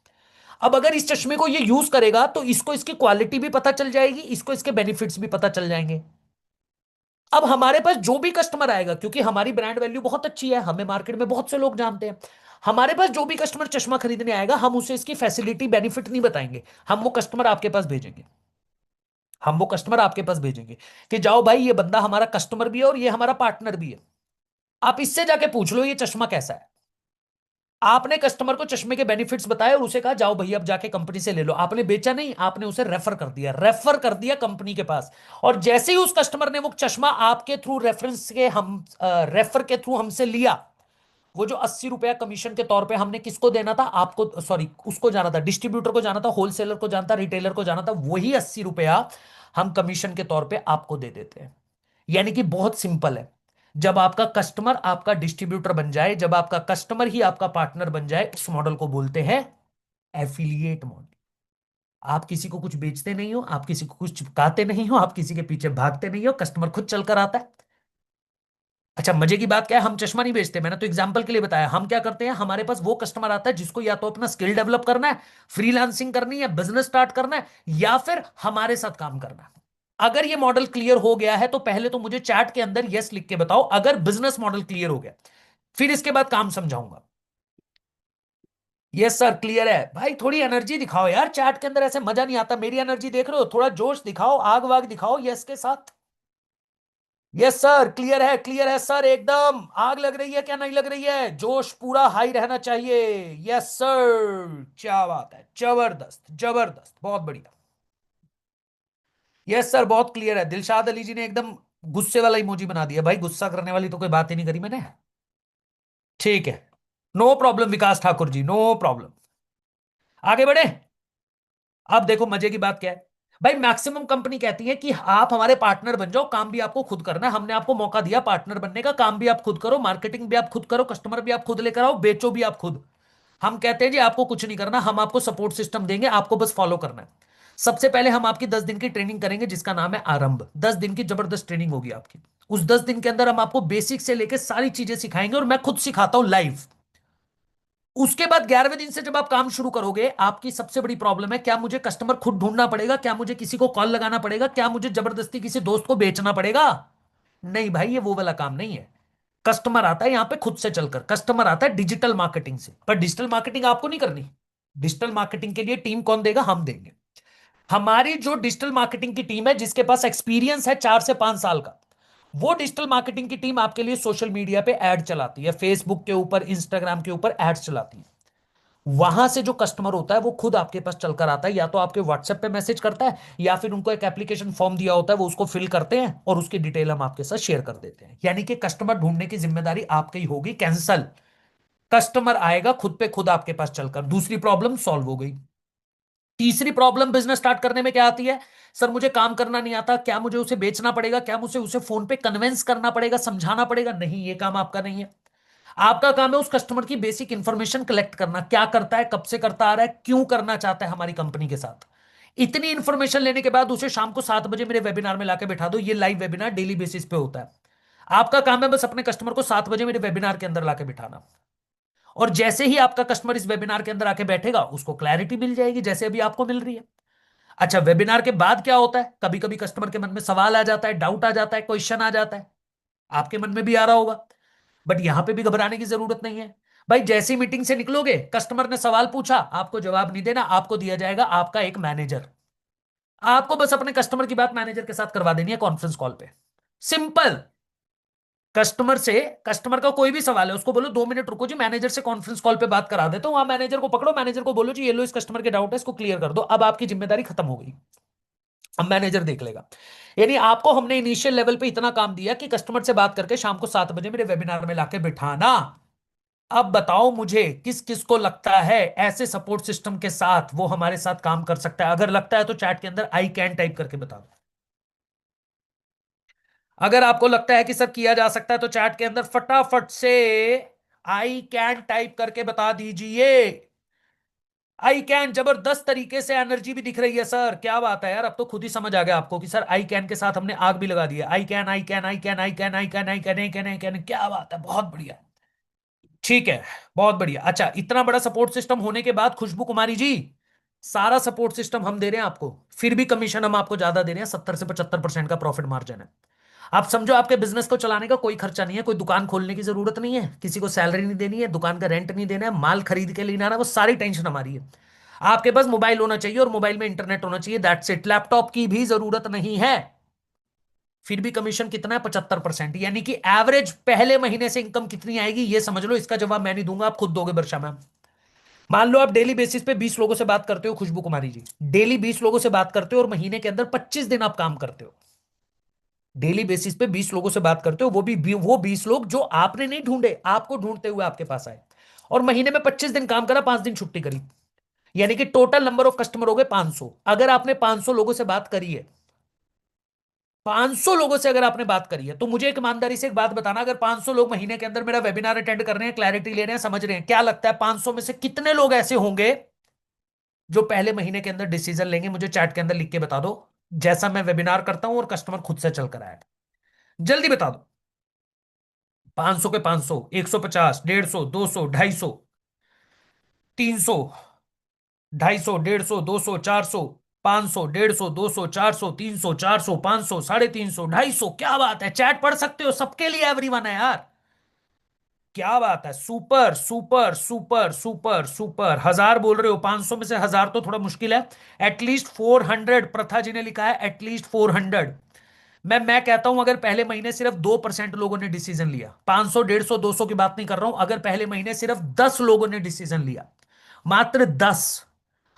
अब अगर इस चश्मे को ये यूज करेगा तो इसको इसकी क्वालिटी भी पता चल जाएगी, इसको इसके बेनिफिट्स भी पता चल जाएंगे। अब हमारे पास जो भी कस्टमर आएगा, क्योंकि हमारी ब्रांड वैल्यू बहुत अच्छी है, हमें मार्केट में बहुत से लोग जानते हैं, हमारे पास जो भी कस्टमर चश्मा खरीदने आएगा हम उसे इसकी फैसिलिटी बेनिफिट नहीं बताएंगे, हम वो कस्टमर आपके पास भेजेंगे। हम वो कस्टमर आपके पास भेजेंगे कि जाओ भाई ये बंदा हमारा कस्टमर भी है और ये हमारा पार्टनर भी है, आप इससे जाके पूछ लो ये चश्मा कैसा है। आपने कस्टमर को चश्मे के बेनिफिट्स बताए और उसे कहा जाओ भैया अब जाके कंपनी से ले लो, आपने बेचा नहीं, आपने उसे रेफर कर दिया कंपनी के पास। और जैसे ही उस कस्टमर ने वो चश्मा आपके थ्रू रेफरेंस के हम रेफर के थ्रू हमसे लिया, वो जो 80 रुपया कमीशन के तौर पे हमने किसको देना था, आपको, सॉरी उसको जाना था, डिस्ट्रीब्यूटर को जाना था, होलसेलर को जाना था, रिटेलर को जाना था, वही 80 रुपया हम कमीशन के तौर पे आपको दे देते हैं। यानी कि बहुत सिंपल है, जब आपका कस्टमर आपका डिस्ट्रीब्यूटर बन जाए, जब आपका कस्टमर ही आपका पार्टनर बन जाए, उस मॉडल को बोलते हैं एफिलिएट मॉडल। आप किसी को कुछ बेचते नहीं हो, आप किसी को कुछ चिपकाते नहीं हो, आप किसी के पीछे भागते नहीं हो, कस्टमर खुद चलकर आता है। अच्छा मजे की बात क्या है, हम चश्मा नहीं बेचते, मैंने तो एग्जांपल के लिए बताया। हम क्या करते हैं, हमारे पास वो कस्टमर आता है जिसको या तो अपना स्किल डेवलप करना है, फ्रीलांसिंग करनी है, बिजनेस स्टार्ट करना है, या फिर हमारे साथ काम करना है। अगर ये मॉडल क्लियर हो गया है तो पहले तो मुझे चैट के अंदर यस लिख के बताओ अगर बिजनेस मॉडल क्लियर हो गया, फिर इसके बाद काम समझाऊंगा। यस सर क्लियर है भाई, थोड़ी एनर्जी दिखाओ यार, चैट के अंदर ऐसे मजा नहीं आता, मेरी एनर्जी देख रहे हो, थोड़ा जोश दिखाओ, आग वाग दिखाओ यस के साथ। यस सर क्लियर है सर, एकदम आग लग रही है क्या, नहीं लग रही है, जोश पूरा हाई रहना चाहिए। यस सर, क्या बात है, जबरदस्त जबरदस्त, बहुत बढ़िया। यस सर बहुत क्लियर है, दिलशाद अली जी ने एकदम गुस्से वाला इमोजी बना दिया, भाई गुस्सा करने वाली तो कोई बात ही नहीं करी मैंने। ठीक है, नो प्रॉब्लम विकास ठाकुर जी, नो प्रॉब्लम। आगे बढ़े। अब देखो मजे की बात क्या है, भाई मैक्सिमम कंपनी कहती है कि आप हमारे पार्टनर बन जाओ, काम भी आपको खुद करना है, हमने आपको मौका दिया पार्टनर बनने का, काम भी आप खुद करो, मार्केटिंग भी आप खुद करो, कस्टमर भी आप खुद लेकर आओ, बेचो भी आप खुद। हम कहते हैं जी आपको कुछ नहीं करना, हम आपको सपोर्ट सिस्टम देंगे, आपको बस फॉलो करना है। सबसे पहले हम आपकी 10 दिन की ट्रेनिंग करेंगे जिसका नाम है आरंभ, 10 दिन की जबरदस्त ट्रेनिंग होगी आपकी। उस 10 दिन के अंदर हम आपको बेसिक से लेकर सारी चीजें सिखाएंगे और मैं खुद सिखाता हूं लाइव। उसके बाद 11वें दिन से जब आप काम शुरू करोगे, आपकी सबसे बड़ी प्रॉब्लम है क्या मुझे कस्टमर खुद ढूंढना पड़ेगा, क्या मुझे किसी को कॉल लगाना पड़ेगा, क्या मुझे जबरदस्ती किसी दोस्त को बेचना पड़ेगा? नहीं भाई, ये वो वाला काम नहीं है। कस्टमर आता है यहां पे खुद से चलकर, कस्टमर आता है डिजिटल मार्केटिंग से, पर डिजिटल मार्केटिंग आपको नहीं करनी। डिजिटल मार्केटिंग के लिए टीम कौन देगा? हम देंगे। हमारी जो डिजिटल मार्केटिंग की टीम है, जिसके पास एक्सपीरियंस है 4 से 5 साल का, वो डिजिटल मार्केटिंग की टीम आपके लिए सोशल मीडिया पे एड चलाती है, फेसबुक के ऊपर, इंस्टाग्राम के ऊपर एड्स चलाती है। वहां से जो कस्टमर होता है वो खुद आपके पास चलकर आता है, या तो आपके व्हाट्सएप पे मैसेज करता है, या फिर उनको एक एप्लीकेशन फॉर्म दिया होता है, वो उसको फिल करते हैं और उसकी डिटेल हम आपके साथ शेयर कर देते हैं। यानी कि कस्टमर ढूंढने की जिम्मेदारी आपकी होगी कैंसल। कस्टमर आएगा खुद पे खुद आपके पास चलकर। दूसरी प्रॉब्लम सॉल्व हो गई। तीसरी प्रॉब्लम बिजनेस स्टार्ट करने में क्या आती है? सर मुझे काम करना नहीं आता, क्या मुझे उसे बेचना पड़ेगा? क्या मुझे उसे फोन पे कन्विंस करना पड़ेगा, समझाना पड़ेगा? नहीं, ये काम आपका नहीं है। आपका काम है उस कस्टमर की बेसिक इंफॉर्मेशन कलेक्ट करना, क्या करता है, कब से करता आ रहा है, क्यों करना चाहता है हमारी कंपनी के साथ। इतनी इंफॉर्मेशन लेने के बाद उसे शाम को 7 बजे मेरे वेबिनार में लाके बैठा दो। ये लाइव वेबिनार डेली बेसिस पे होता है। आपका काम है बस अपने कस्टमर को 7 बजे मेरे वेबिनार के अंदर लाके बिठाना। और जैसे ही आपका कस्टमर इस वेबिनार के अंदर आके बैठेगा, उसको क्लैरिटी मिल जाएगी, जैसे अभी आपको मिल रही है। अच्छा, वेबिनार के बाद क्या होता है? कभी कभी कस्टमर के मन में सवाल आ जाता है, डाउट आ जाता है, क्वेश्चन आ जाता है। आपके मन में भी आ रहा होगा। बट यहां पे भी घबराने की जरूरत नहीं है। भाई जैसी मीटिंग से निकलोगे, कस्टमर ने सवाल पूछा, आपको जवाब नहीं देना, आपको दिया जाएगा आपका एक मैनेजर। आपको बस अपने कस्टमर की बात मैनेजर के साथ करवा देनी है कॉन्फ्रेंस कॉल पे। सिंपल। कस्टमर से, कस्टमर का कोई भी सवाल है, उसको बोलो 2 मिनट रुको जी, मैनेजर से कॉन्फ्रेंस कॉल पे बात करा देता हूं। वहां मैनेजर को पकड़ो, मैनेजर को बोलो जी ये लो इस कस्टमर के डाउट है, इसको क्लियर कर दो। अब आपकी जिम्मेदारी खत्म हो गई। अब मैनेजर देख लेगा। यानी आपको हमने इनिशियल लेवल पे इतना काम दिया कि कस्टमर से बात करके शाम को 7 बजे मेरे वेबिनार में लाके बिठाना। अब बताओ मुझे, किस किस को लगता है ऐसे सपोर्ट सिस्टम के साथ वो हमारे साथ काम कर सकता है? अगर लगता है तो चैट के अंदर आई कैन टाइप करके बता दो। अगर आपको लगता है कि सर किया जा सकता है तो चैट के अंदर फटाफट से आई कैन टाइप करके बता दीजिए। आई कैन जबरदस्त तरीके से एनर्जी भी दिख रही है सर, क्या बात है यार। अब तो खुद ही समझ आ गया आपको कि सर आई कैन के साथ हमने आग भी लगा दी है। I can, I can, I can, I can, I can, I can, I can, I can, क्या बात है, बहुत बढ़िया। ठीक है, बहुत बढ़िया। अच्छा, इतना बड़ा सपोर्ट सिस्टम होने के बाद खुशबू कुमारी जी, सारा सपोर्ट सिस्टम हम दे रहे हैं आपको, फिर भी कमीशन हम आपको ज्यादा दे रहे हैं, 70 से 75% का प्रॉफिट मार्जिन है। आप समझो, आपके बिजनेस को चलाने का कोई खर्चा नहीं है, कोई दुकान खोलने की जरूरत नहीं है, किसी को सैलरी नहीं देनी है, दुकान का रेंट नहीं देना है, माल खरीद के लेना है, वो सारी टेंशन हमारी है। आपके पास मोबाइल होना चाहिए और मोबाइल में इंटरनेट होना चाहिए, दैट्स इट। लैपटॉप की भी जरूरत नहीं है। फिर भी कमीशन कितना है? 75%। यानी कि एवरेज पहले महीने से इनकम कितनी आएगी ये समझ लो। इसका जवाब मैं नहीं दूंगा, आप खुद दोगे वर्षा मैम। मान लो आप डेली बेसिस पे 20 लोगों से बात करते हो खुशबू कुमारी जी, डेली 20 लोगों से बात करते हो और महीने के अंदर 25 दिन आप काम करते हो। डेली बेसिस पे 20 लोगों से बात करते हो, वो 20 लोग जो आपने नहीं ढूंढे, आपको ढूंढते हुए आपके पास आए। और महीने में 25 दिन काम करा, 5 दिन छुट्टी करी। यानी कि टोटल नंबर ऑफ कस्टमर हो गए 500। अगर आपने 500 लोगों से बात करी है, 500 लोगों से अगर आपने बात करी है, तो मुझे एक ईमानदारी से एक बात बताना, अगर 500 लोग महीने के अंदर मेरा वेबिनार अटेंड कर रहे हैं, क्लैरिटी ले रहे हैं, समझ रहे हैं, क्या लगता है 500 में से कितने लोग ऐसे होंगे जो पहले महीने के अंदर डिसीजन लेंगे? मुझे चैट के अंदर लिख के बता दो, जैसा मैं वेबिनार करता हूं और कस्टमर खुद से चल कर आया। जल्दी बता दो। 500 के 500, 150, 150, 200, 250, 300, 250, 150, 200, 400, 500, 150, 200, 400, 300, 400, 500, 350, 250, क्या बात है। चैट पढ़ सकते हो, सबके लिए एवरीवन है यार। क्या बात है, super super super super super. 1000 बोल रहे हो, 500 में से 1000 तो थोड़ा मुश्किल है। एटलीस्ट 400, प्रथा जी ने लिखा है एटलीस्ट 400। मैं कहता हूं अगर पहले महीने सिर्फ 2% लोगों ने डिसीजन लिया, 500, 150, 200 की बात नहीं कर रहा हूं, अगर पहले महीने सिर्फ 10 लोगों ने डिसीजन लिया, मात्र 10।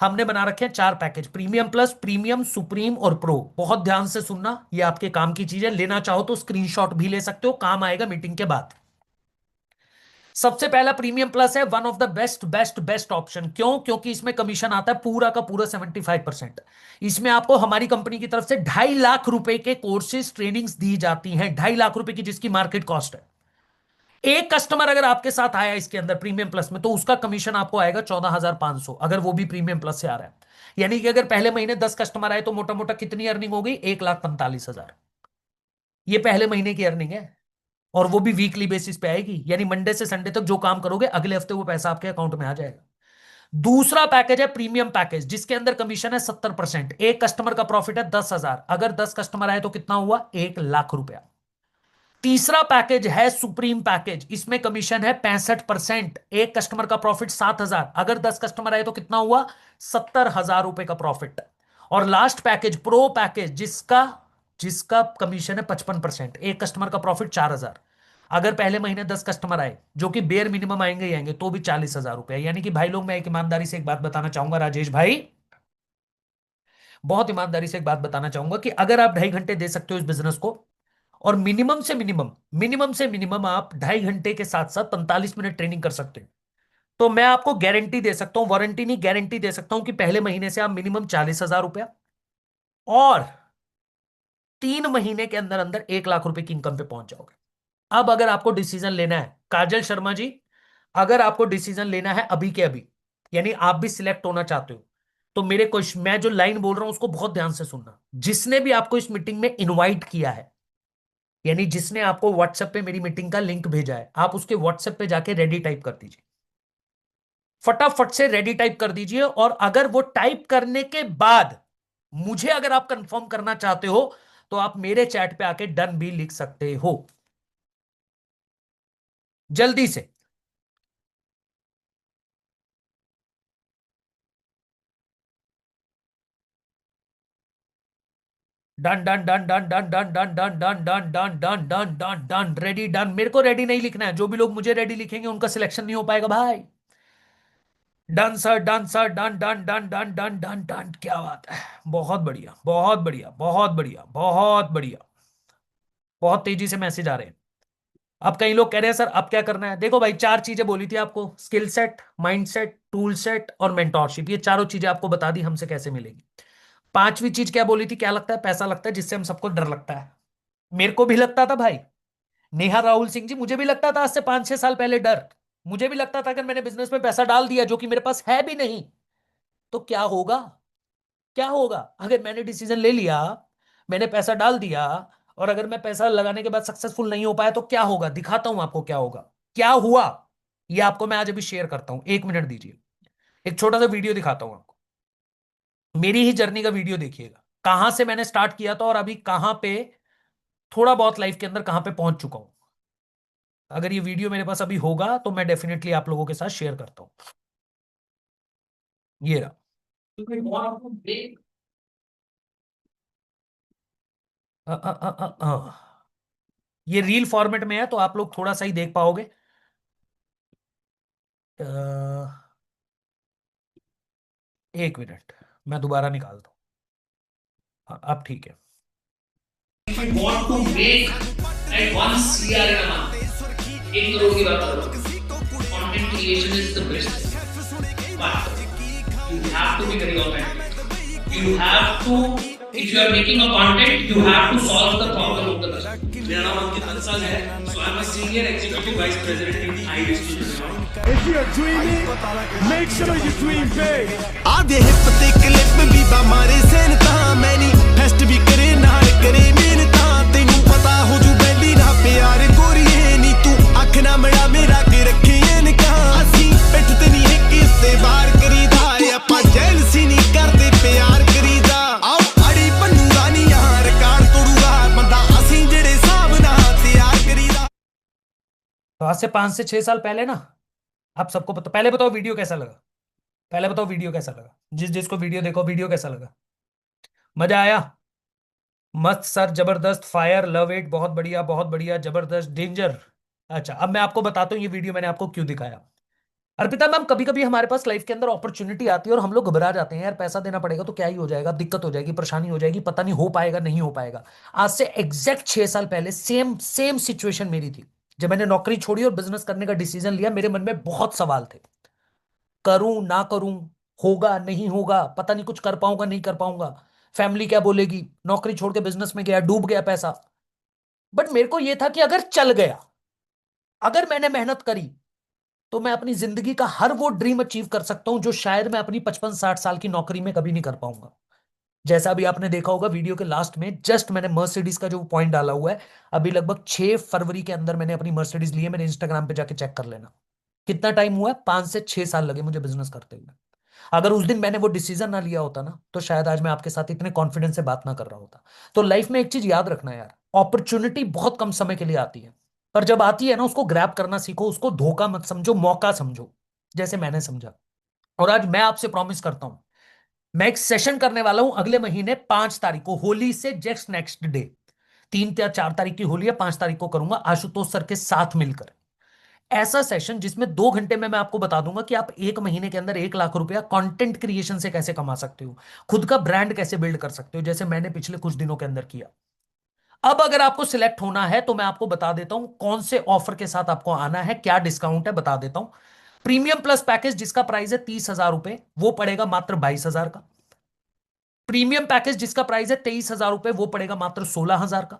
हमने बना रखे हैं 4 package, premium plus, premium, supreme और प्रो। बहुत ध्यान से सुनना, ये आपके काम की चीज है। लेना चाहो तो स्क्रीनशॉट भी ले सकते हो, काम आएगा मीटिंग के बाद। सबसे पहला प्रीमियम प्लस है, one of the best best best option. क्यों? क्योंकि इसमें कमीशन आता है पूरा का पूरा 75%। इसमें आपको हमारी कंपनी की तरफ से 2.5 लाख रुपए के कोर्सेज ट्रेनिंग्स दी जाती हैं, 2.5 लाख रुपए की, जिसकी मार्केट कॉस्ट है। एक कस्टमर अगर आपके साथ आया इसके अंदर प्रीमियम प्लस में, तो उसका कमीशन आपको आएगा 14,500, अगर वो भी प्रीमियम प्लस से आ रहा है। यानी कि अगर पहले महीने 10 कस्टमर आए तो मोटा मोटा कितनी अर्निंग हो गई? 1,45,000। ये पहले महीने की अर्निंग है। और वो भी वीकली बेसिस पे आएगी, यानी मंडे से संडे तक जो काम करोगे, अगले हफ्ते वो पैसा आपके अकाउंट में आ जाएगा। दूसरा पैकेज है प्रीमियम पैकेज, जिसके अंदर कमीशन है 70%। एक कस्टमर का प्रॉफिट है 10,000, अगर 10 कस्टमर आए तो कितना हुआ? 1 लाख रुपया। तीसरा पैकेज है सुप्रीम पैकेज, इसमें कमीशन है 65%। एक कस्टमर का प्रॉफिट 7,000, अगर 10 कस्टमर आए तो कितना हुआ, 70,000 रुपए का प्रॉफिट। और लास्ट पैकेज प्रो पैकेज, जिसका जिसका कमीशन है 55%, एक कस्टमर का प्रॉफिट 4,000। अगर पहले महीने 10 कस्टमर आए, जो कि बेयर मिनिमम आएंगे ही आएंगे, तो भी 40,000 रुपए। यानी कि भाई लोग, मैं एक ईमानदारी से एक बात बताना चाहूंगा राजेश भाई, बहुत ईमानदारी से एक बात बताना चाहूंगा कि अगर आप 2.5 घंटे दे सकते हो इस बिजनेस को, और मिनिमम आप 2.5 घंटे के साथ साथ 45 मिनट ट्रेनिंग कर सकते हो, तो मैं आपको गारंटी दे सकता हूं, वारंटी नहीं गारंटी दे सकता हूं कि पहले महीने से आप मिनिमम 40,000 रुपया और 3 महीने के अंदर अंदर 1 लाख रुपए की इनकम पे पहुंच जाओगे। अब अगर आपको डिसीजन लेना है काजल शर्मा जी, अगर आपको डिसीजन लेना है अभी के अभी, यानी आप भी सिलेक्ट होना चाहते हो, तो मेरे को, मैं जो लाइन बोल रहा हूं उसको बहुत ध्यान से सुनना। जिसने भी आपको इस मीटिंग में इनवाइट किया है, यानी जिसने आपको व्हाट्सएप पे मेरी मीटिंग का लिंक भेजा है, आप उसके व्हाट्सएप पे जाके रेडी टाइप कर दीजिए, फटाफट से रेडी टाइप कर दीजिए। और अगर वो टाइप करने के बाद मुझे अगर आप कंफर्म करना चाहते हो, तो आप मेरे चैट पे आके डन भी लिख सकते हो, जल्दी से। Done done done done done done done done done done done done done done done ready done. मेरे को रेडी नहीं लिखना है, जो भी लोग मुझे रेडी लिखेंगे उनका सिलेक्शन नहीं हो पाएगा भाई। Done sir, done sir, done done done done done done done. क्या बात है, बहुत बढ़िया, बहुत बढ़िया, बहुत बढ़िया, बहुत बढ़िया। बहुत तेजी से मैसेज आ रहे हैं। अब कई लोग कह रहे हैं सर अब क्या करना है। देखो भाई, 4 चीजें बोली थी आपको, skill set, mind set, tool set और मेंटोरशिप। ये चारों चीजें आपको बता दी हमसे कैसे मिलेगी। पांचवी चीज क्या बोली थी, क्या लगता है, पैसा लगता है, जिससे हम सबको डर लगता है। मेरे को भी लगता था भाई, नेहा राहुल सिंह जी, मुझे भी लगता था आज से 5-6 साल पहले डर। मुझे भी लगता था अगर मैंने बिजनेस में पैसा डाल दिया जो कि मेरे पास है भी नहीं, तो क्या होगा। क्या होगा अगर मैंने डिसीजन ले लिया, मैंने पैसा डाल दिया, और अगर मैं पैसा लगाने के बाद सक्सेसफुल नहीं हो पाया, तो क्या होगा। दिखाता हूं आपको क्या होगा, क्या हुआ। ये आपको मैं आज अभी शेयर करता हूं, 1 मिनट दीजिए। एक छोटा सा वीडियो दिखाता हूं आपको, मेरी ही जर्नी का वीडियो देखिएगा, कहां से मैंने स्टार्ट किया था और अभी कहां पे, थोड़ा बहुत लाइफ के अंदर कहां पे पहुंच चुका हूं। अगर ये वीडियो मेरे पास अभी होगा तो मैं डेफिनेटली आप लोगों के साथ शेयर करता हूं। ये रहा। अ, अ, अ, ये रील फॉर्मेट में है तो आप लोग थोड़ा सा ही देख पाओगे। अ, 1 मिनट, मैं दोबारा निकालता हूँ। हाँ, अब ठीक है। If you want to make at once CR in a month, 1 crore की बात करो, content creation is the best thing. But you have to be very authentic. You have to, if you are making a content, you have to solve the problem of the customer. मेरा नाम अंकित बंसल है, so I'm a senior executive vice president in iDistribution. If you're dreaming, make sure you dream big. आधे hip ते clip भी मारे सेन ता many fest भी करे नाल करे मेन ता तेनू पता हो जू बैली ना प्यार गोरीए नी तू अख ना मड़ा मेरा के रखे इनका असी पिठ ते नहीं है किससे बार करीदा अपा जेलसी नहीं करते प्यार करीदा आओ अड़ी बनूगा नहीं यहाँ रिकॉर्ड तोड़ूगा बंदा असी जेड़े साहब ना तैयार करीदा। तो आज से 5 से 6 साल पहले ना, आप सबको पता, पहले बताओ वीडियो कैसा लगा, पहले बताओ वीडियो कैसा लगा, जिस जिसको वीडियो देखो, वीडियो कैसा लगा, मजा आया। मस्त सर, जबरदस्त, फायर, लव इट, बहुत बढ़िया, बहुत बढ़िया, जबरदस्त, डेंजर। अच्छा, अब मैं आपको बताता हूँ ये वीडियो मैंने आपको क्यों दिखाया। अर्पिता मैम, कभी कभी हमारे पास लाइफ के अंदर अपॉर्चुनिटी आती है और हम लोग घबरा जाते हैं, यार पैसा देना पड़ेगा तो क्या ही हो जाएगा, दिक्कत हो जाएगी, परेशानी हो जाएगी, पता नहीं हो पाएगा नहीं हो पाएगा। आज से एग्जैक्ट 6 साल पहले सेम सेम सिचुएशन मेरी थी। जब मैंने नौकरी छोड़ी और बिजनेस करने का डिसीजन लिया, मेरे मन में बहुत सवाल थे, करूं ना करूं, होगा नहीं होगा, पता नहीं कुछ कर पाऊंगा नहीं कर पाऊंगा, फैमिली क्या बोलेगी, नौकरी छोड़ के बिजनेस में गया, डूब गया पैसा। बट मेरे को यह था कि अगर चल गया, अगर मैंने मेहनत करी, तो मैं अपनी जिंदगी का हर वो ड्रीम अचीव कर सकता हूं जो शायद मैं अपनी 55-60 साल की नौकरी में कभी नहीं कर पाऊंगा। जैसा अभी आपने देखा होगा वीडियो के लास्ट में, जस्ट मैंने मर्सिडीज का जो पॉइंट डाला हुआ है, अभी लगभग 6 फरवरी के अंदर मैंने अपनी मर्सिडीज ली है। मेरे इंस्टाग्राम पे जाके चेक कर लेना कितना टाइम हुआ है, 5 से 6 साल लगे मुझे बिजनेस करते हुए। अगर उस दिन मैंने वो डिसीजन ना लिया होता ना, तो शायद आज मैं आपके साथ इतने कॉन्फिडेंस से बात ना कर रहा होता। तो लाइफ में एक चीज याद रखना यार, अपॉर्चुनिटी बहुत कम समय के लिए आती है, पर जब आती है ना उसको ग्रैब करना सीखो, उसको धोखा मत समझो, मौका समझो, जैसे मैंने समझा। और आज मैं आपसे प्रॉमिस करता हूं, मैं एक सेशन करने वाला हूं अगले महीने 5 तारीख को, होली से जस्ट नेक्स्ट डे। 3 या 4 तारीख की होली है, 5 तारीख को करूंगा आशुतोष सर के साथ मिलकर ऐसा सेशन जिसमें 2 घंटे में मैं आपको बता दूंगा कि आप 1 महीने के अंदर 1 लाख रुपया कंटेंट क्रिएशन से कैसे कमा सकते हो, खुद का ब्रांड कैसे बिल्ड कर सकते हो, जैसे मैंने पिछले कुछ दिनों के अंदर किया। अब अगर आपको सिलेक्ट होना है तो मैं आपको बता देता हूं कौन से ऑफर के साथ आपको आना है, क्या डिस्काउंट है बता देता हूं। प्रीमियम प्लस पैकेज जिसका प्राइस है 30,000 रुपए, वो पड़ेगा मात्र 22,000 का। प्रीमियम पैकेज जिसका प्राइस है 23,000 रुपए, वो पड़ेगा मात्र 16,000 का।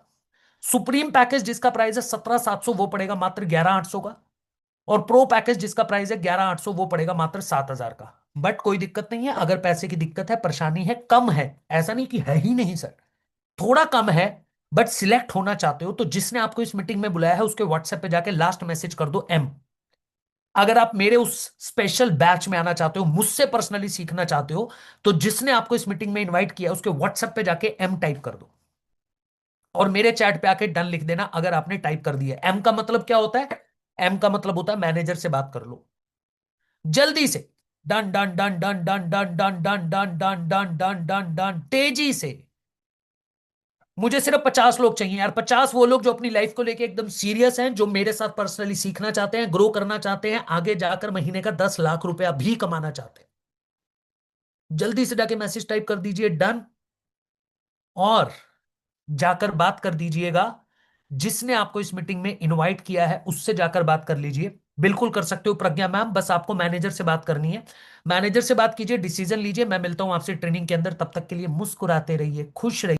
सुप्रीम पैकेज जिसका प्राइस है 17,700, वो पड़ेगा मात्र 11,800 का। और प्रो पैकेज जिसका प्राइस है 11,800, वो पड़ेगा मात्र 7,000 का। बट कोई दिक्कत नहीं है, अगर पैसे की दिक्कत है, परेशानी है, कम है, ऐसा नहीं कि है ही नहीं सर, थोड़ा कम है, बट सिलेक्ट होना चाहते हो तो जिसने आपको इस मीटिंग में बुलाया है उसके व्हाट्सएप पे जाके लास्ट मैसेज कर दो एम। अगर आप मेरे उस स्पेशल बैच में आना चाहते हो, मुझसे पर्सनली सीखना चाहते हो, तो जिसने आपको इस मीटिंग में इनवाइट किया उसके व्हाट्सएप पे जाके एम टाइप कर दो और मेरे चैट पे आके डन लिख देना अगर आपने टाइप कर दिया। एम का मतलब क्या होता है? एम का मतलब होता है मैनेजर से बात कर लो जल्दी से। Done done done done done done done done done done done done done done, तेजी से। मुझे सिर्फ 50 लोग चाहिए यार, 50 वो लोग जो अपनी लाइफ को लेके एकदम सीरियस हैं, जो मेरे साथ पर्सनली सीखना चाहते हैं, ग्रो करना चाहते हैं, आगे जाकर महीने का 10 लाख रुपया भी कमाना चाहते हैं। जल्दी से जाके मैसेज टाइप कर दीजिए डन, और जाकर बात कर दीजिएगा जिसने आपको इस मीटिंग में इनवाइट किया है, उससे जाकर बात कर लीजिए। बिल्कुल कर सकते हो प्रज्ञा मैम, बस आपको मैनेजर से बात करनी है। मैनेजर से बात कीजिए, डिसीजन लीजिए। मैं मिलता हूं आपसे ट्रेनिंग के अंदर, तब तक के लिए मुस्कुराते रहिए, खुश रहिए।